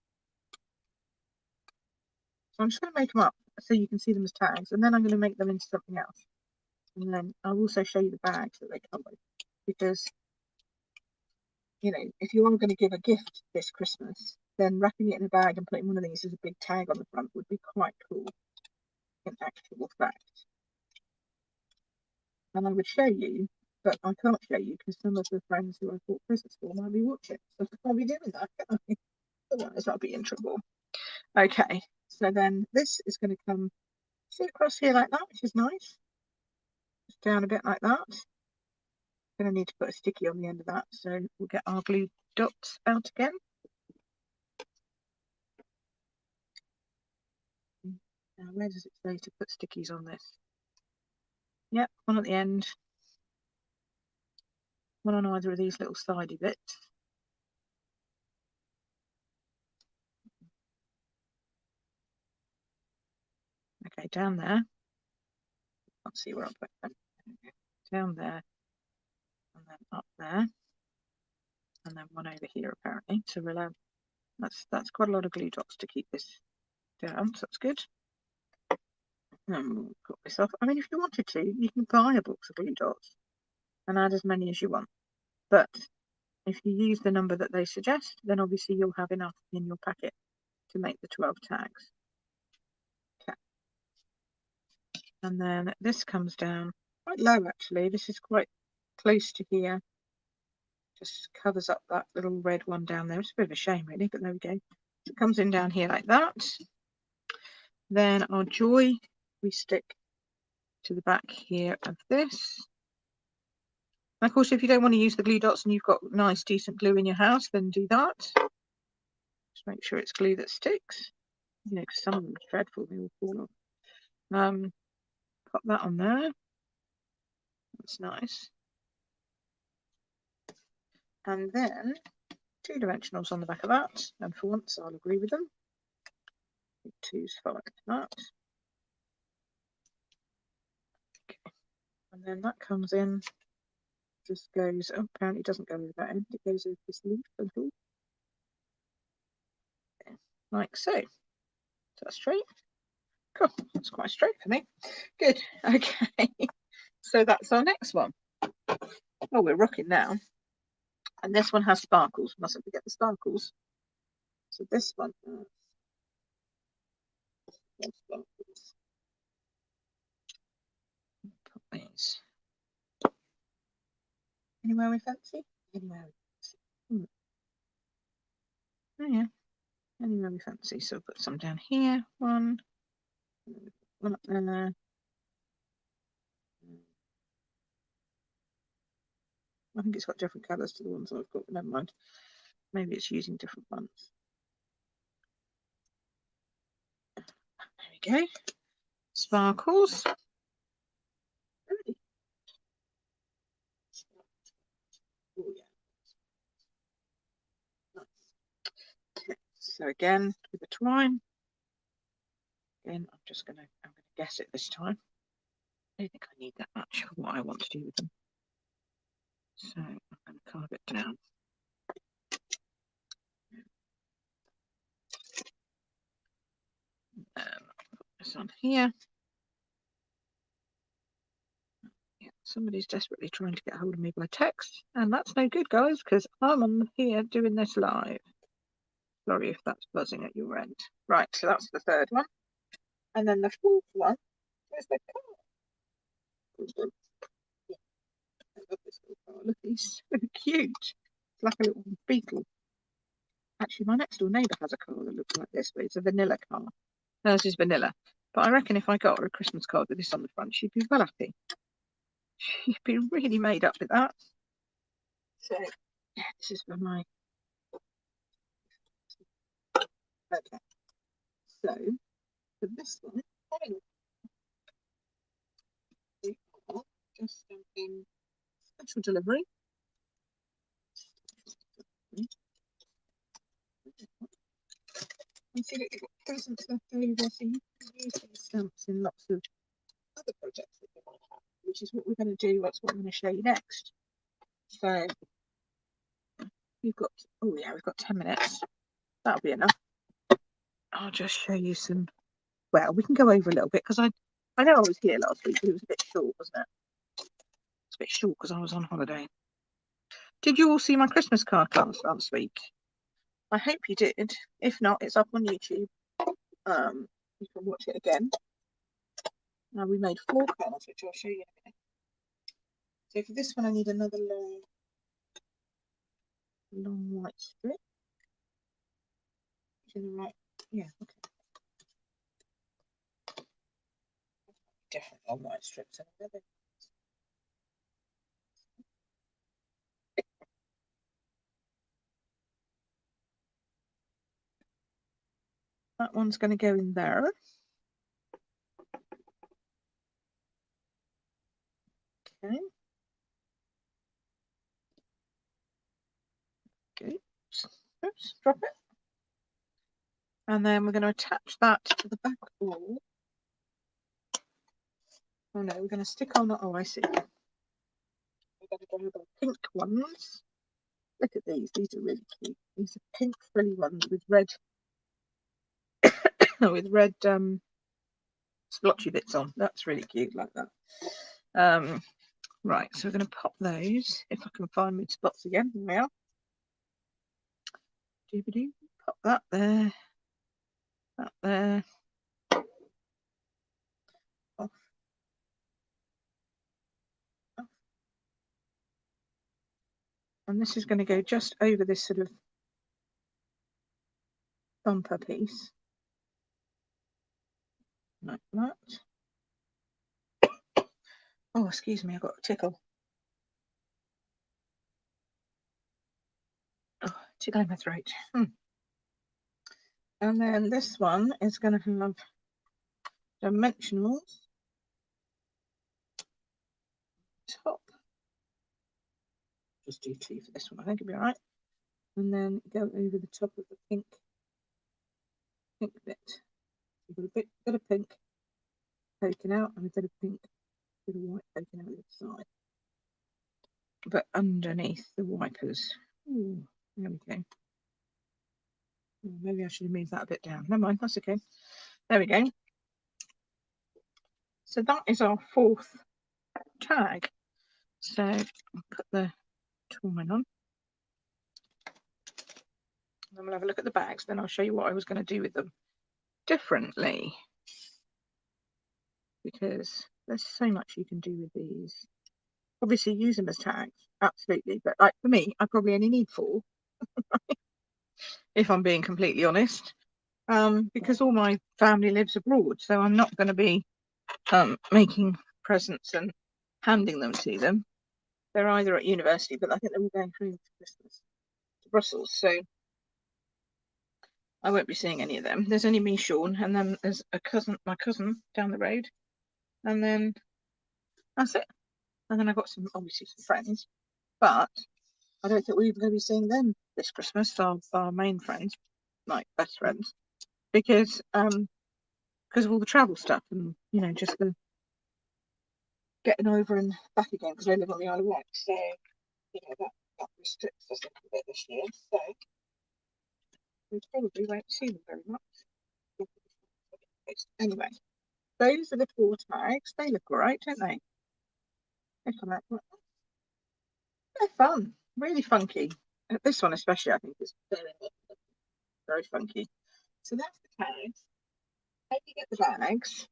So I'm just going to make them up so you can see them as tags, and then I'm going to make them into something else. And then I'll also show you the bags that they come with, because, you know, if you are going to give a gift this Christmas, then wrapping it in a bag and putting one of these as a big tag on the front would be quite cool in actual fact. And I would show you, but I can't show you because some of the friends who I bought presents for might be watching, so I can't be doing that, can I? Otherwise I'll be in trouble. Okay, so then this is going to come across here like that, which is nice. Just down a bit like that. Going to need to put a sticky on the end of that, so we'll get our glue dots out again. Now, where does it say to put stickies on this? Yep, one at the end, one on either of these little sidey bits. Okay, down there. Can't see where I'm putting them. Down there, and then up there, and then one over here apparently. So we'll have that's quite a lot of glue dots to keep this down. So that's good. And we'll put this off. I mean, if you wanted to, you can buy a box of glue dots and add as many as you want. But if you use the number that they suggest, then obviously you'll have enough in your packet to make the 12 tags. Okay. And then this comes down quite low actually. This is quite close to here. Just covers up that little red one down there. It's a bit of a shame really, but there we go. It comes in down here like that. Then our joy we stick to the back here of this. And of course, if you don't want to use the glue dots and you've got nice decent glue in your house, then do that. Just make sure it's glue that sticks. You know, because some of them are dreadful, they all fall off. Pop that on there. That's nice. And then 2 dimensionals on the back of that, and for once I'll agree with them. 2's fine like that. Okay. And then that comes in, just goes, oh, apparently it doesn't go over that end, it goes over this leaf and all. Okay. Like so. Is that straight? Cool, that's quite straight for me. Good, okay. So that's our next one. Oh, we're rocking now. And this one has sparkles, mustn't forget the sparkles. So this one has sparkles. Put these. Anywhere we fancy? Anywhere we fancy. Oh yeah, anywhere we fancy. So put some down here. One up there. I think it's got different colours to the ones I've got, but never mind. Maybe it's using different ones. There we go. Sparkles. Oh, yeah. Nice. Okay. So again, with the twine. Again, I'm gonna guess it this time. I don't think I need that much for what I want to do with them. So I'm going to carve it down. Put this on here. Yeah, somebody's desperately trying to get hold of me by text, and that's no good, guys, because I'm on here doing this live. Sorry if that's buzzing at your end. Right, so that's the third one. And then the fourth one is the card. I love this little car. Look, he's so cute. It's like a little beetle. Actually, my next door neighbour has a car that looks like this, but it's a vanilla car. Hers is vanilla. But I reckon if I got her a Christmas card with this on the front, she'd be well happy. She'd be really made up with that. So, This is for my... Okay. So, for this one, just Stampin special delivery. And see that you've got presents left over, so you can use these stamps in lots of other projects that you might have, which is what we're going to do. That's what I'm going to show you next. So we've got, oh yeah, we've got 10 minutes. That'll be enough. I'll just show you some, well, we can go over a little bit because I know I was here last week, but it was a bit short, wasn't it? It's a bit short because I was on holiday. Did you all see my Christmas card class last week? I hope you did. If not, it's up on YouTube. You can watch it again. Now we made 4 cards, which I'll show you in a minute. So for this one, I need another long white strip. To the right, yeah, okay. Different long white strips. That one's going to go in there. Okay. Okay. Oops, drop it. And then we're going to attach that to the back wall. Oh no, we're going to stick on. Oh, I see. We're going to go with the pink ones. Look at these. These are really cute. These are pink frilly ones with red, with red splotchy bits on. That's really cute, like that. Right, so we're going to pop those. If I can find my spots again. There we are. Doobadoo. Pop that there. That there. Off. Off. And this is going to go just over this sort of bumper piece. Like that. Oh, excuse me, I got a tickle. Oh, tickling my throat. And then this one is going to have dimensionals. Top. Just do 2 for this one. I think it'll be all right. And then go over the top of the pink bit. You've got a bit of pink poking out and a bit of pink, a bit of white poking out the other side. But underneath the wipers. Ooh, there we go. Maybe I should have moved that a bit down. Never mind, that's okay. There we go. So that is our 4th tag. So I'll put the Todman on. Then we'll have a look at the bags. Then I'll show you what I was going to do with them differently. Because there's so much you can do with these. Obviously use them as tags, absolutely. But like for me, I probably only need 4. If I'm being completely honest. Because all my family lives abroad. So I'm not going to be making presents and handing them to them. They're either at university, but I think they're all going home for Christmas to Brussels, so I won't be seeing any of them. There's only me, Sean, and then there's my cousin down the road, and then that's it. And then I've got obviously some friends, but I don't think we're even going to be seeing them this Christmas. Our main friends, like best friends, because of all the travel stuff and just the getting over and back again because I live on the Isle of Wight, so that restricts us a little bit this year. So we probably won't see them very much. Anyway, those are the 4 tags. They look alright, don't they? They come out. They're fun, really funky. This one especially, I think, is very funky. So that's the tags. How do you get the bags?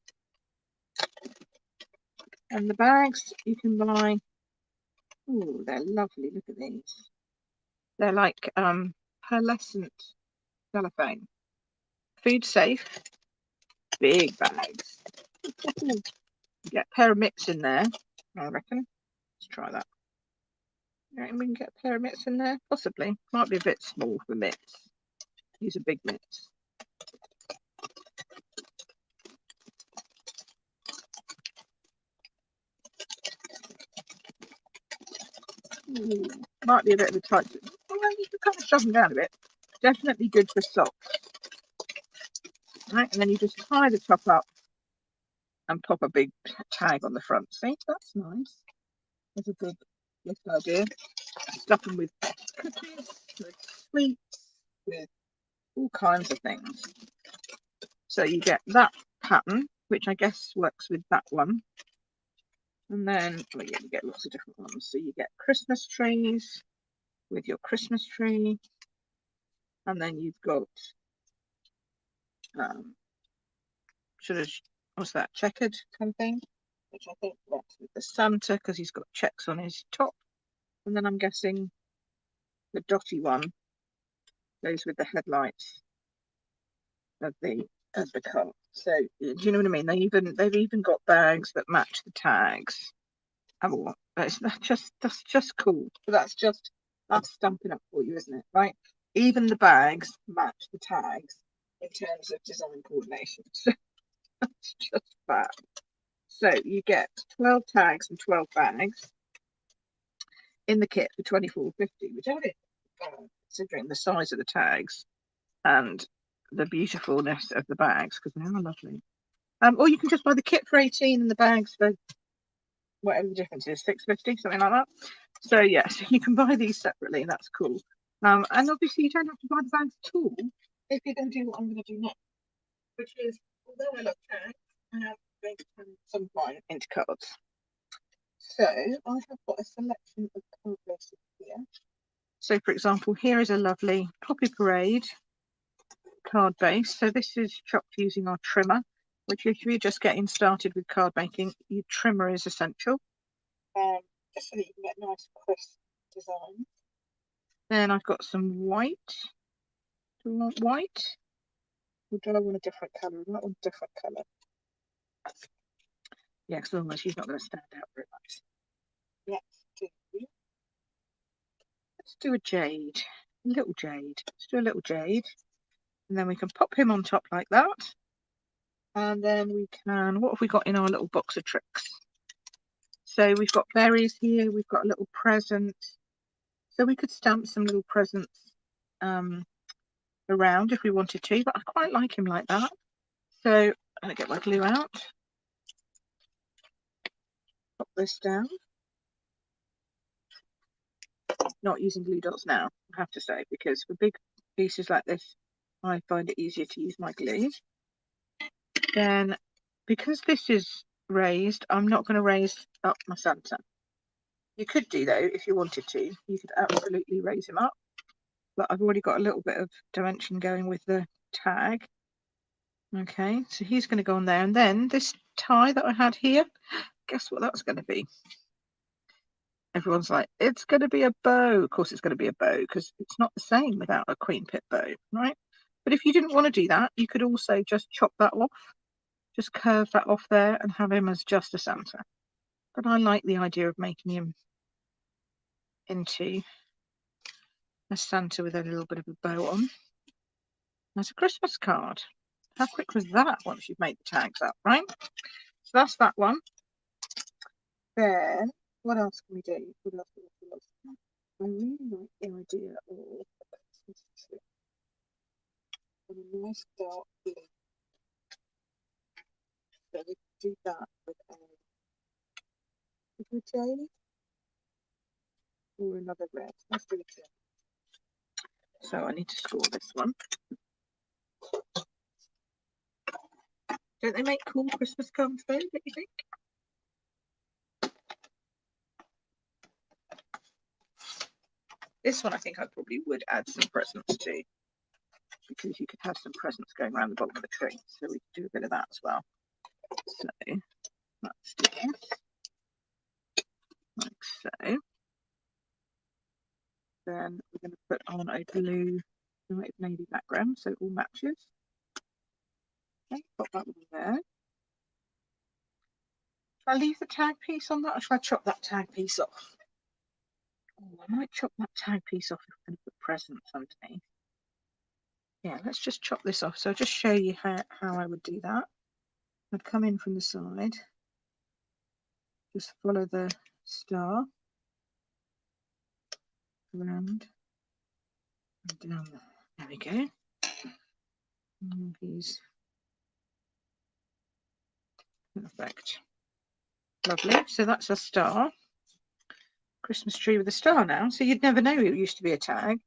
And the bags you can buy. Oh, they're lovely. Look at these. They're like pearlescent cellophane. Food safe. Big bags. Get a pair of mitts in there, I reckon. Let's try that. You reckon we can get a pair of mitts in there? Possibly. Might be a bit small for mitts. These are big mitts. Ooh, might be a bit of a tight. Well, you can kind of shove them down a bit. Definitely good for socks. Right, and then you just tie the top up and pop a big tag on the front. See, that's nice. That's a good idea. Stuff them with cookies, with sweets, with all kinds of things. So you get that pattern, which I guess works with that one. And then, well, yeah, you get lots of different ones. So you get Christmas trees with your Christmas tree. And then you've got sort of, what's that, checkered kind of thing, which I think works with the Santa because he's got checks on his top. And then I'm guessing the dotty one goes with the headlights of the car. So do you know what I mean? They've even got bags that match the tags. Oh, that's just cool. That's Stampin' Up for you, isn't it? Right? Even the bags match the tags in terms of design coordination. So that's just fab. So you get 12 tags and 12 bags in the kit for $24.50, which I think, considering the size of the tags and the beautifulness of the bags, because they are lovely. Or you can just buy the kit for 18 and the bags for whatever the difference is, $6.50, something like that. So yeah, so you can buy these separately, and that's cool. And obviously you don't have to buy the bags at all if you're going to do what I'm going to do next, which is, although I love tags, I am going to turn some of mine into cards. So I have got a selection of card bases here. So for example, here is a lovely Poppy Parade card base. So this is chopped using our trimmer, which if you're just getting started with card making, your trimmer is essential. Just so that you can get nice crisp design. Then I've got some white. Do I want white? Or do I want a different colour? I want a different colour. Yeah, because otherwise she's not going to stand out very much. Let's do a jade. A little jade. Let's do a little jade. And then we can pop him on top like that. And then we can, what have we got in our little box of tricks? So we've got berries here. We've got a little present. So we could stamp some little presents around if we wanted to, but I quite like him like that. So I'm going to get my glue out. Pop this down. Not using glue dots now, I have to say, because for big pieces like this, I find it easier to use my glue. Then, because this is raised, I'm not going to raise up my Santa. You could do though, if you wanted to. You could absolutely raise him up. But I've already got a little bit of dimension going with the tag. Okay, so he's going to go on there. And then this tie that I had here, guess what that's going to be? Everyone's like, it's going to be a bow. Of course it's going to be a bow, because it's not the same without a queen pip bow, right? But if you didn't want to do that, you could also just chop that off. Just curve that off there and have him as just a Santa. But I like the idea of making him into a Santa with a little bit of a bow on. That's a Christmas card. How quick was that once you've made the tags up, right? So that's that one. Then, what else can we do? What else? I really like the idea of a Christmas tree and a nice dark blue. So we can do that with a jade or another red. Let's do a jade. So I need to score this one. Don't they make cool Christmas cards though, don't you think? This one I think I probably would add some presents to, because you could have some presents going around the bottom of the tree. So we could do a bit of that as well. So let's do this. Like so. Then we're going to put on a blue light navy background so it all matches. Okay, pop that one there. Shall I leave the tag piece on that, or shall I chop that tag piece off? Oh, I might chop that tag piece off if we're going to put presents underneath. Yeah, let's just chop this off. So I'll just show you how I would do that. I'd come in from the side, just follow the star around and down there. There we go. And these perfect. Lovely. So that's a star. Christmas tree with a star now. So you'd never know it used to be a tag.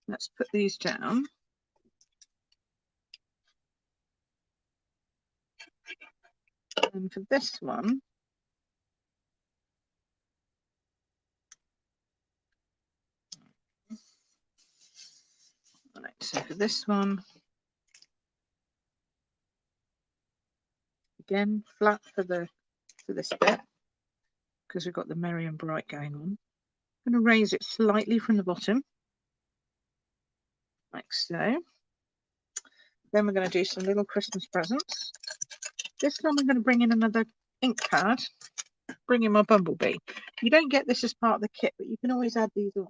Let's put these down. And for this one, right, so for this one, again, flat for this bit, because we've got the merry and bright going on. I'm going to raise it slightly from the bottom, like so. Then we're going to do some little Christmas presents. This time I'm going to bring in another ink pad, bring in my bumblebee. You don't get this as part of the kit, but you can always add these on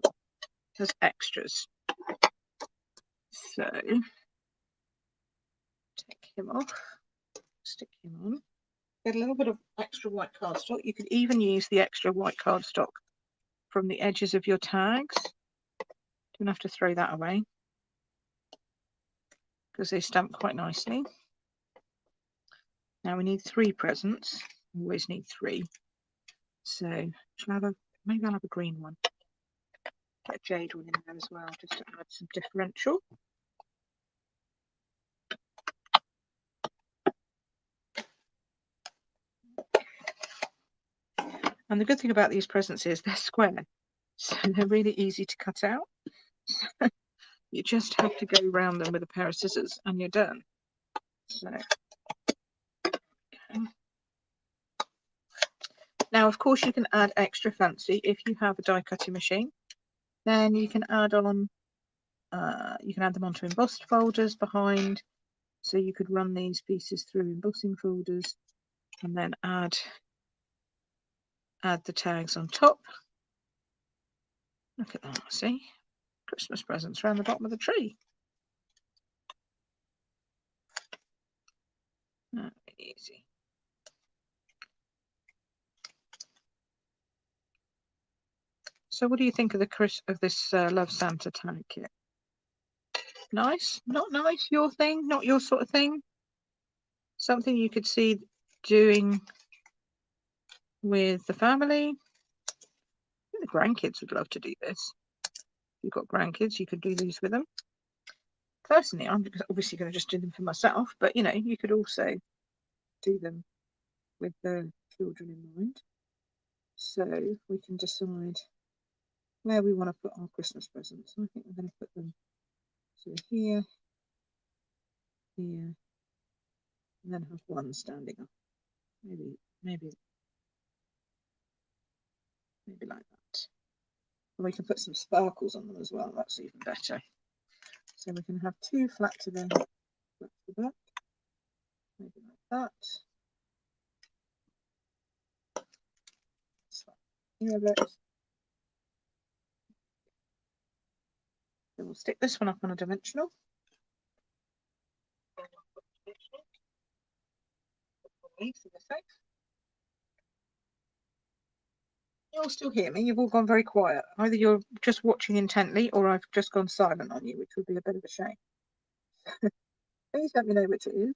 as extras. So take him off, stick him on. Get a little bit of extra white cardstock. You could even use the extra white cardstock from the edges of your tags. Don't have to throw that away because they stamp quite nicely. Now we need 3 presents. Always need 3. So maybe I'll have a green one. Get a jade one in there as well, just to add some differential. And the good thing about these presents is they're square, so they're really easy to cut out. You just have to go around them with a pair of scissors and you're done. So, okay. Now, of course, you can add extra fancy if you have a die cutting machine. Then you can add on, you can add them onto embossed folders behind. So you could run these pieces through embossing folders and then add the tags on top. Look at that, see? Christmas presents around the bottom of the tree. Easy. So what do you think of this Love Santa tag kit? Nice? Not nice? Your thing? Not your sort of thing? Something you could see doing with the family? I think the grandkids would love to do this. If you've got grandkids, you could do these with them. Personally, I'm obviously going to just do them for myself, but you know, you could also do them with the children in mind. So we can decide where we want to put our Christmas presents. I think we're going to put them here, here, and then have one standing up. Maybe like that. And we can put some sparkles on them as well. That's even better. So we can have 2 flat to the back, maybe like that. Here a bit. Then we'll stick this one up on a dimensional. You all still hear me? You've all gone very quiet. Either you're just watching intently or I've just gone silent on you, which would be a bit of a shame. Please let me know which it is.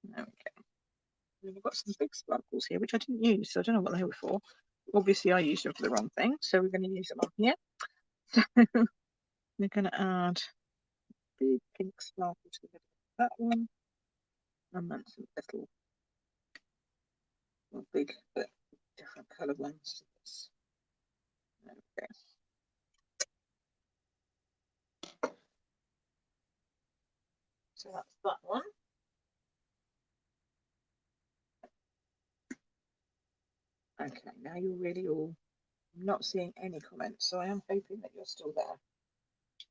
There we go. We've got some big sparkles here, which I didn't use, so I don't know what they were for. Obviously, I used them for the wrong thing, so we're going to use them on here. We're going to add big pink sparkle to the middle of that one, and then some little, well, big but different colour ones to this. There we go. So that's that one. Okay, now you're really all, I'm not seeing any comments, so I am hoping that you're still there.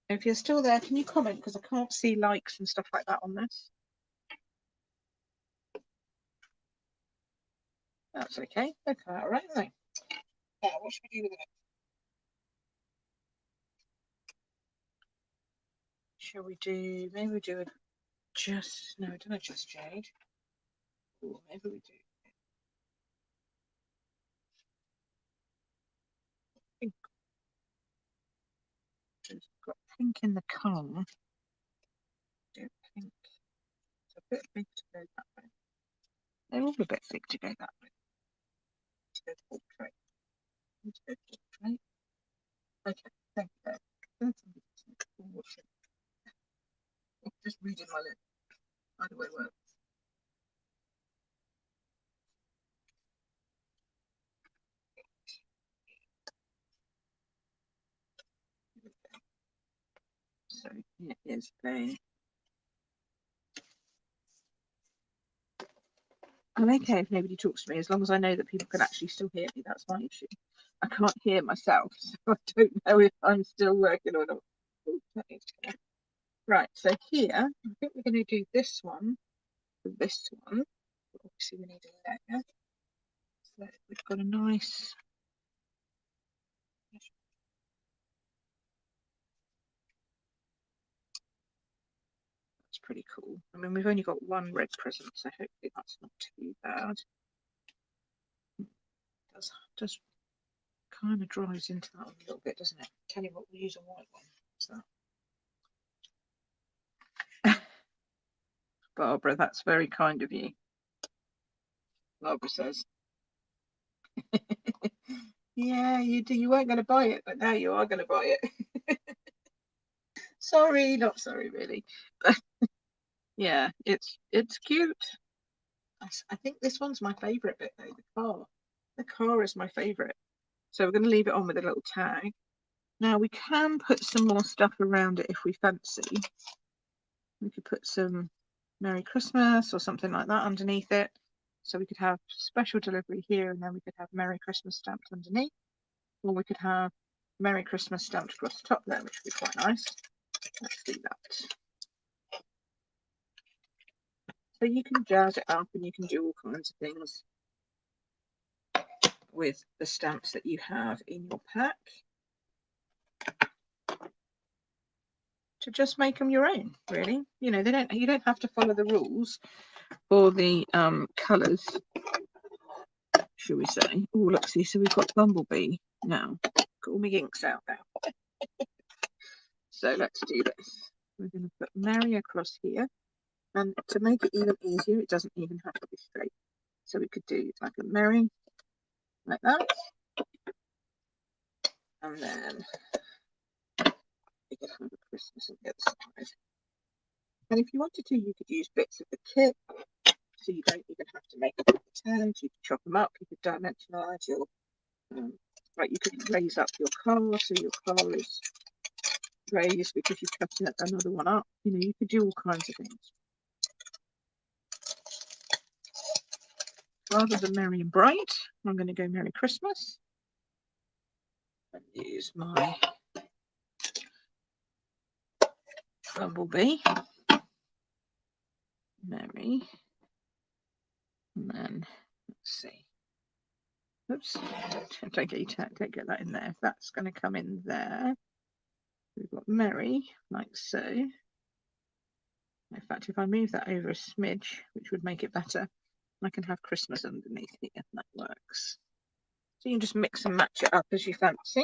If you're still there, can you comment? Because I can't see likes and stuff like that on this. That's okay. Okay, all right then. Now, what should we do with it? Shall we do, maybe we do a just, no, don't know, just jade. Or maybe we do pink. We've got pink in the car. Do pink. It's a bit big to go that way. They're all a bit big to go that way. Let's go portrait. Let's go portrait. Okay, thank you. Just reading my lip. Either way works. So it is a. I'm okay if nobody talks to me, as long as I know that people can actually still hear me. That's my issue. I can't hear myself, so I don't know if I'm still working or not. Right, so here, I think we're going to do this one for this one. Obviously, we need a layer. So we've got a nice. That's pretty cool. I mean, we've only got one red present, so hopefully that's not too bad. Does kind of drives into that a little bit, doesn't it? Tell you what, we'll use a white one. So. Barbara, that's very kind of you. Barbara says. Yeah, you do. You weren't going to buy it, but now you are going to buy it. Sorry, not sorry, really. But yeah, it's cute. I think this one's my favourite bit though. The car. The car is my favourite. So we're going to leave it on with a little tag. Now we can put some more stuff around it if we fancy. We could put some Merry Christmas or something like that underneath it. So we could have special delivery here, and then we could have Merry Christmas stamped underneath. Or we could have Merry Christmas stamped across the top there, which would be quite nice. Let's do that. So you can jazz it up and you can do all kinds of things with the stamps that you have in your pack to just make them your own, really. You know, you don't have to follow the rules or the colours, shall we say. Oh, look, see, so we've got Bumblebee now. Got all my inks out now. So let's do this. We're going to put Mary across here. And to make it even easier, it doesn't even have to be straight. So we could do like a Mary, like that. And then we could have a Christmas on the other side. And if you wanted to, you could use bits of the kit. So you don't even have to make up the tags. You could chop them up. You could dimensionalize your, like you could raise up your car. So your car is raised because you've cut another one up. You know, you could do all kinds of things. Rather than Merry and Bright, I'm going to go Merry Christmas and use my Bumblebee, Merry, and then let's see. Oops, don't get that in there. That's going to come in there. We've got Merry, like so. In fact, if I move that over a smidge, which would make it better, I can have Christmas underneath here. That works. So you can just mix and match it up as you fancy.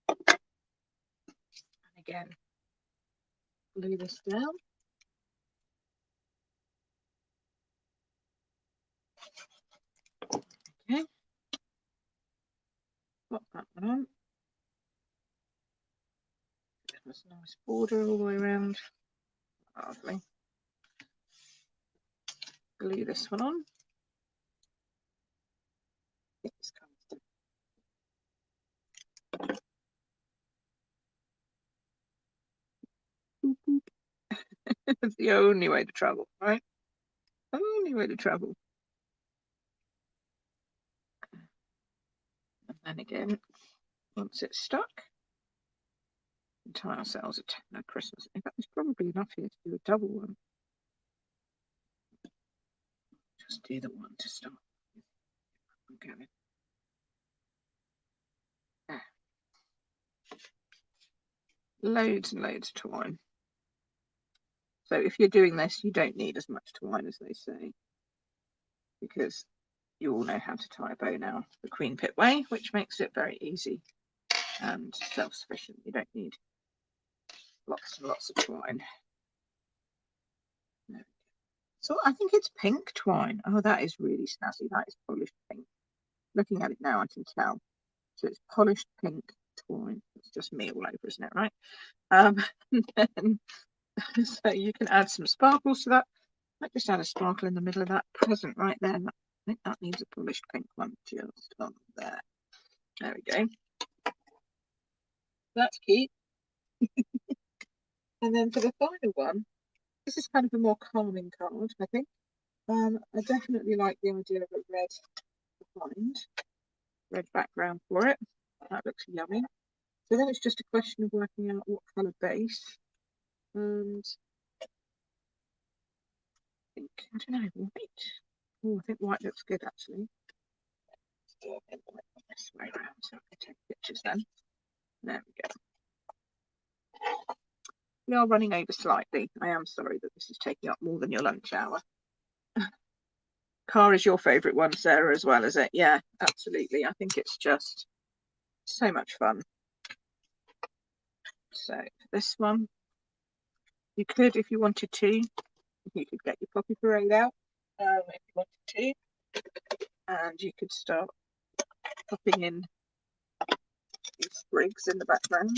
And again, glue this down. Okay. Pop that one on. There's a nice border all the way around. Lovely. Glue this one on. It's the only way to travel, right? Only way to travel. And then again, once it's stuck, tie ourselves a Christmas. In fact, there's probably enough here to do a double one. Just do the one to start. going. Ah. Loads and loads of twine. So if you're doing this, you don't need as much twine as they say, because you all know how to tie a bow now the Queen Pip way, which makes it very easy and self-sufficient. You don't need lots and lots of twine. So I think it's pink twine. Oh, that is really snazzy. That is polished pink. Looking at it now, I can tell. So it's polished pink twine. It's just me all over, isn't it? Right. And then, so you can add some sparkles to that. Might just add a sparkle in the middle of that present right there. I think that needs a polished pink one just on there. There we go. That's cute. And then for the final one, this is kind of a more calming card, I think. I definitely like the idea of a red behind, red background for it. That looks yummy. So then it's just a question of working out what colour base. And I don't know, white. Oh, I think white looks good actually. Let's do it this way around so I can take pictures then. There we go. We are running over slightly. I am sorry that this is taking up more than your lunch hour. Car is your favourite one, Sarah, as well, is it? Yeah, absolutely. I think it's just so much fun. So this one, you could, if you wanted to, you could get your poppy parade out if you wanted to, and you could start popping in these sprigs in the background.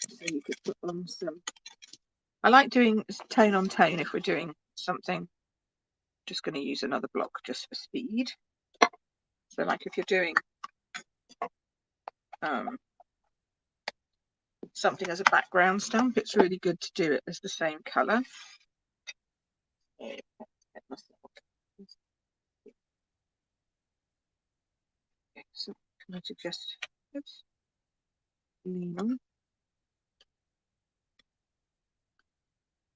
So you could put on some. I like doing tone on tone if we're doing something. Just going to use another block just for speed. So like if you're doing something as a background stamp, it's really good to do it as the same colour. So can I suggest lean on?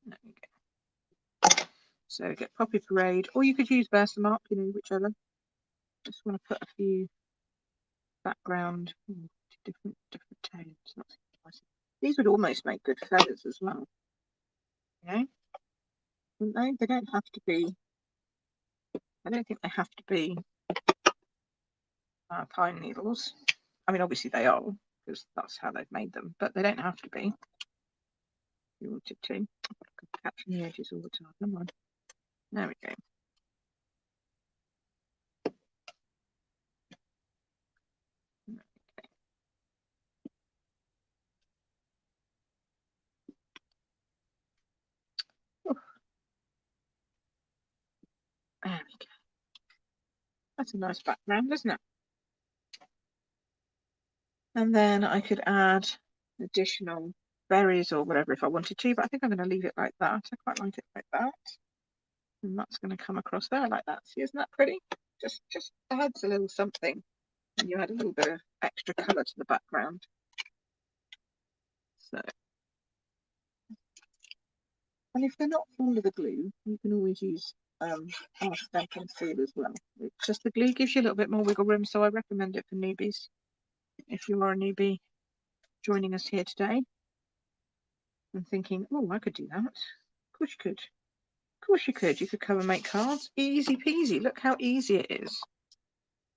There we go. So get Poppy Parade, or you could use Versamark, you know, whichever. Just want to put a few background, different tones. Not these would almost make good feathers as well. You know, wouldn't they? They don't have to be. I don't think they have to be pine needles. I mean, obviously they are because that's how they've made them, but they don't have to be. If you wanted to, catching the edges all the time. Come on. There we go. There we go. That's a nice background, isn't it? And then I could add additional berries or whatever if I wanted to, but I think I'm going to leave it like that. I quite like it like that. And that's going to come across there like that. See, isn't that pretty? Just adds a little something. And you add a little bit of extra colour to the background. So, and if they're not fond of the glue, you can always use our Stampin' seal as well. It's just the glue gives you a little bit more wiggle room, so I recommend it for newbies. If you are a newbie joining us here today and thinking, oh, I could do that. Of course you could. Of course you could. You could come and make cards. Easy peasy. Look how easy it is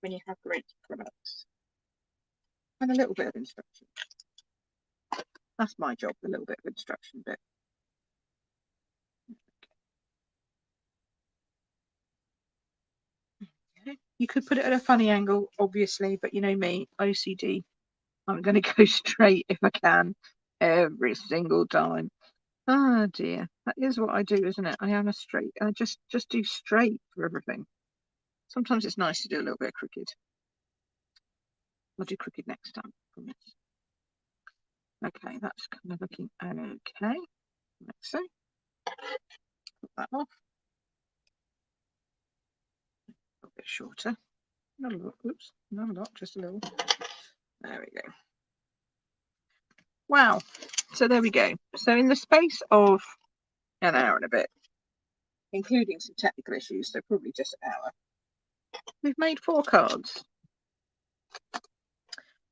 when you have great products. And a little bit of instruction. That's my job, the little bit of instruction bit. Okay. You could put it at a funny angle, obviously, but you know me, OCD. I'm going to go straight if I can, every single time. Oh dear, that is what I do, isn't it? I am a straight. I just do straight for everything. Sometimes it's nice to do a little bit of crooked. I'll do crooked next time, I promise. Okay, that's kind of looking okay. Like so. Put that off. A little bit shorter. Not a lot. Oops, not a lot, just a little. There we go. Wow. So there we go. So in the space of an hour and a bit, including some technical issues, so probably just an hour, we've made 4 cards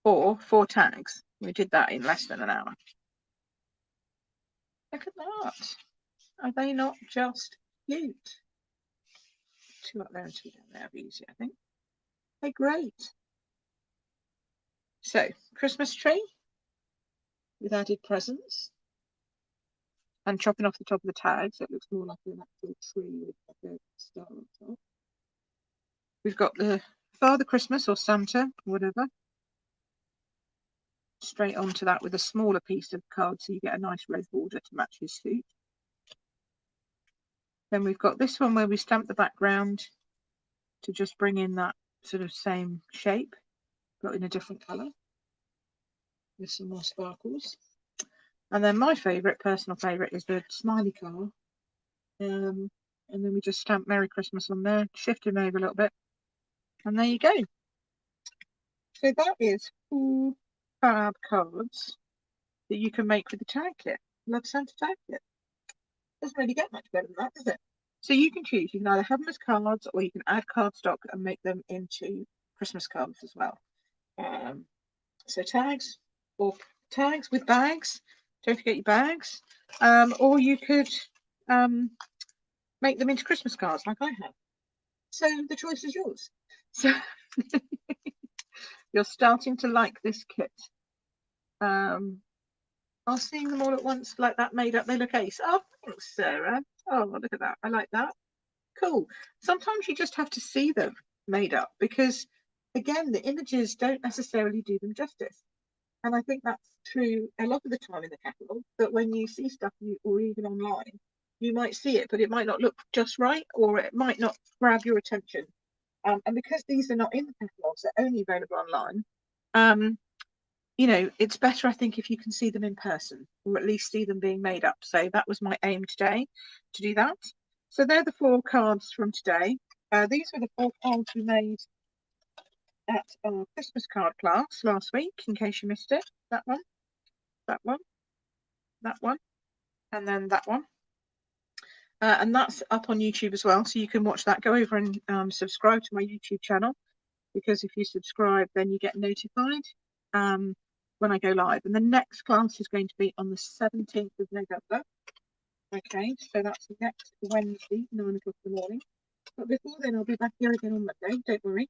or 4 tags. We did that in less than an hour. Look at that. Are they not just cute? 2 up there and 2 down there. Be easy, I think. They're great. So, Christmas tree with added presents. And chopping off the top of the tags, it looks more like an actual tree with like a star on top. We've got the Father Christmas or Santa, whatever. Straight onto that with a smaller piece of card, so you get a nice red border to match his suit. Then we've got this one where we stamp the background to just bring in that sort of same shape, but in a different colour with some more sparkles. And then my favourite, personal favourite, is the smiley car. And then we just stamp Merry Christmas on there, shift him over a little bit, and there you go. So that is 4 fab cards that you can make with the tag kit. Love Santa tag kit. Doesn't really get much better than that, does it? So you can choose. You can either have them as cards, or you can add cardstock and make them into Christmas cards as well. So tags, or tags with bags. Don't forget your bags. Or you could make them into Christmas cards like I have. So the choice is yours. So you're starting to like this kit. I'll seeing them all at once like that made up. They look ace. Oh, thanks, Sarah. Oh, look at that. I like that. Cool. Sometimes you just have to see them made up because, again, the images don't necessarily do them justice. And I think that's true a lot of the time in the catalogue, that when you see stuff or even online, you might see it, but it might not look just right, or it might not grab your attention. And because these are not in the catalogues, they're only available online, you know, it's better, I think, if you can see them in person, or at least see them being made up. So that was my aim today, to do that. So they're the 4 cards from today. These were the 4 cards we made at our Christmas card class last week, in case you missed it. That one, that one, that one, and then that one. And that's up on YouTube as well, so you can watch that. Go over and subscribe to my YouTube channel, because if you subscribe, then you get notified when I go live. And the next class is going to be on the 17th of November. Okay, so that's next Wednesday, 9 o'clock in the morning. But before then, I'll be back here again on Monday, don't worry.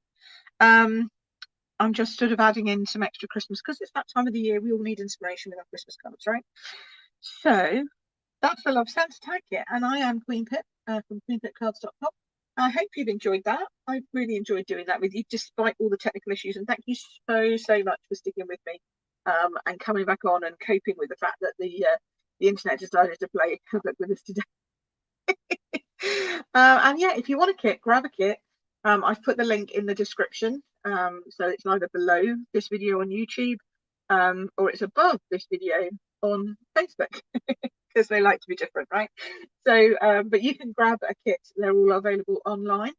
I'm just sort of adding in some extra Christmas, because it's that time of the year we all need inspiration with our Christmas cards, right? So that's the Love Santa tag kit, and I am Queen Pip from queenpipcards.com. I hope you've enjoyed that. I've really enjoyed doing that with you, despite all the technical issues, and thank you so much for sticking with me and coming back on and coping with the fact that the internet decided to play havoc with us today. And yeah, if you want a kit, grab a kit. I've put the link in the description, so it's either below this video on YouTube or it's above this video on Facebook, because they like to be different, right? So but you can grab a kit. They're all available online.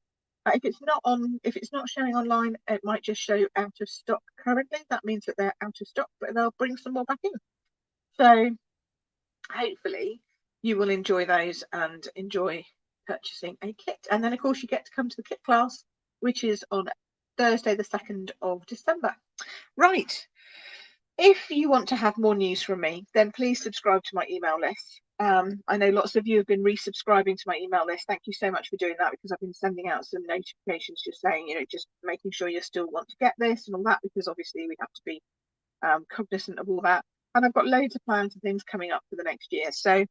If it's not showing online, it might just show out of stock currently. That means that they're out of stock, but they'll bring some more back in. So hopefully you will enjoy those and enjoy purchasing a kit. And then of course you get to come to the kit class, which is on Thursday the 2nd of December. Right, if you want to have more news from me, then please subscribe to my email list. I know lots of you have been resubscribing to my email list. Thank you so much for doing that, because I've been sending out some notifications just saying, you know, just making sure you still want to get this and all that, because obviously we have to be cognizant of all that. And I've got loads of plans and things coming up for the next year. So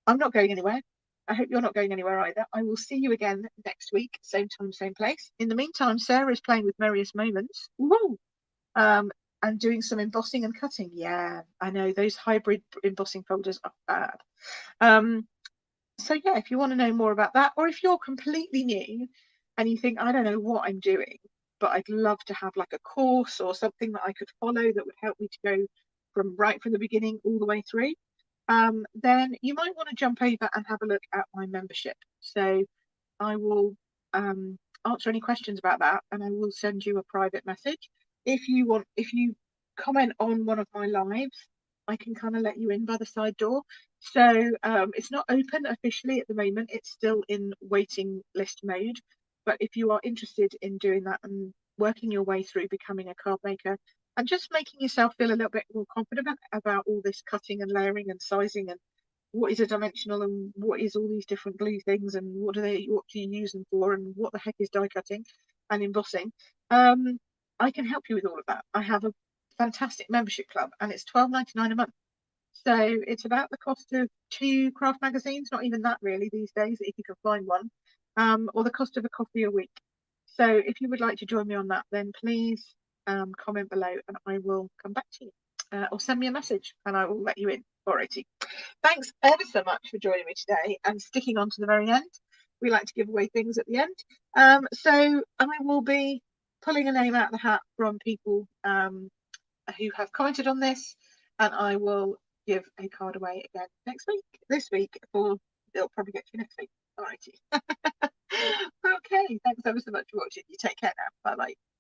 I'm not going anywhere. I hope you're not going anywhere either. I will see you again next week, same time, same place. In the meantime, Sarah is playing with Merriest Moments. Woo! And doing some embossing and cutting. Yeah, I know those hybrid embossing folders are fab. So yeah, if you want to know more about that, or if you're completely new and you think, I don't know what I'm doing, but I'd love to have like a course or something that I could follow that would help me to go from right from the beginning all the way through, then you might want to jump over and have a look at my membership. So I will answer any questions about that, and I will send you a private message. If you comment on one of my lives, I can kind of let you in by the side door. So it's not open officially at the moment. It's still in waiting list mode. But if you are interested in doing that and working your way through becoming a card maker and just making yourself feel a little bit more confident about all this cutting and layering and sizing and what is a dimensional and what is all these different glue things and what do you use them for and what the heck is die cutting and embossing, I can help you with all of that. I have a fantastic membership club and it's £12.99 a month. So it's about the cost of 2 craft magazines, not even that really these days, if you can find one, or the cost of a coffee a week. So if you would like to join me on that, then please comment below and I will come back to you, or send me a message and I will let you in. Alrighty. Thanks ever so much for joining me today and sticking on to the very end. We like to give away things at the end. So I will be pulling a name out of the hat from people who have commented on this, and I will give a card away again this week, or it'll probably get to you next week. Alrighty. Okay, thanks ever so much for watching. You take care now. Bye bye.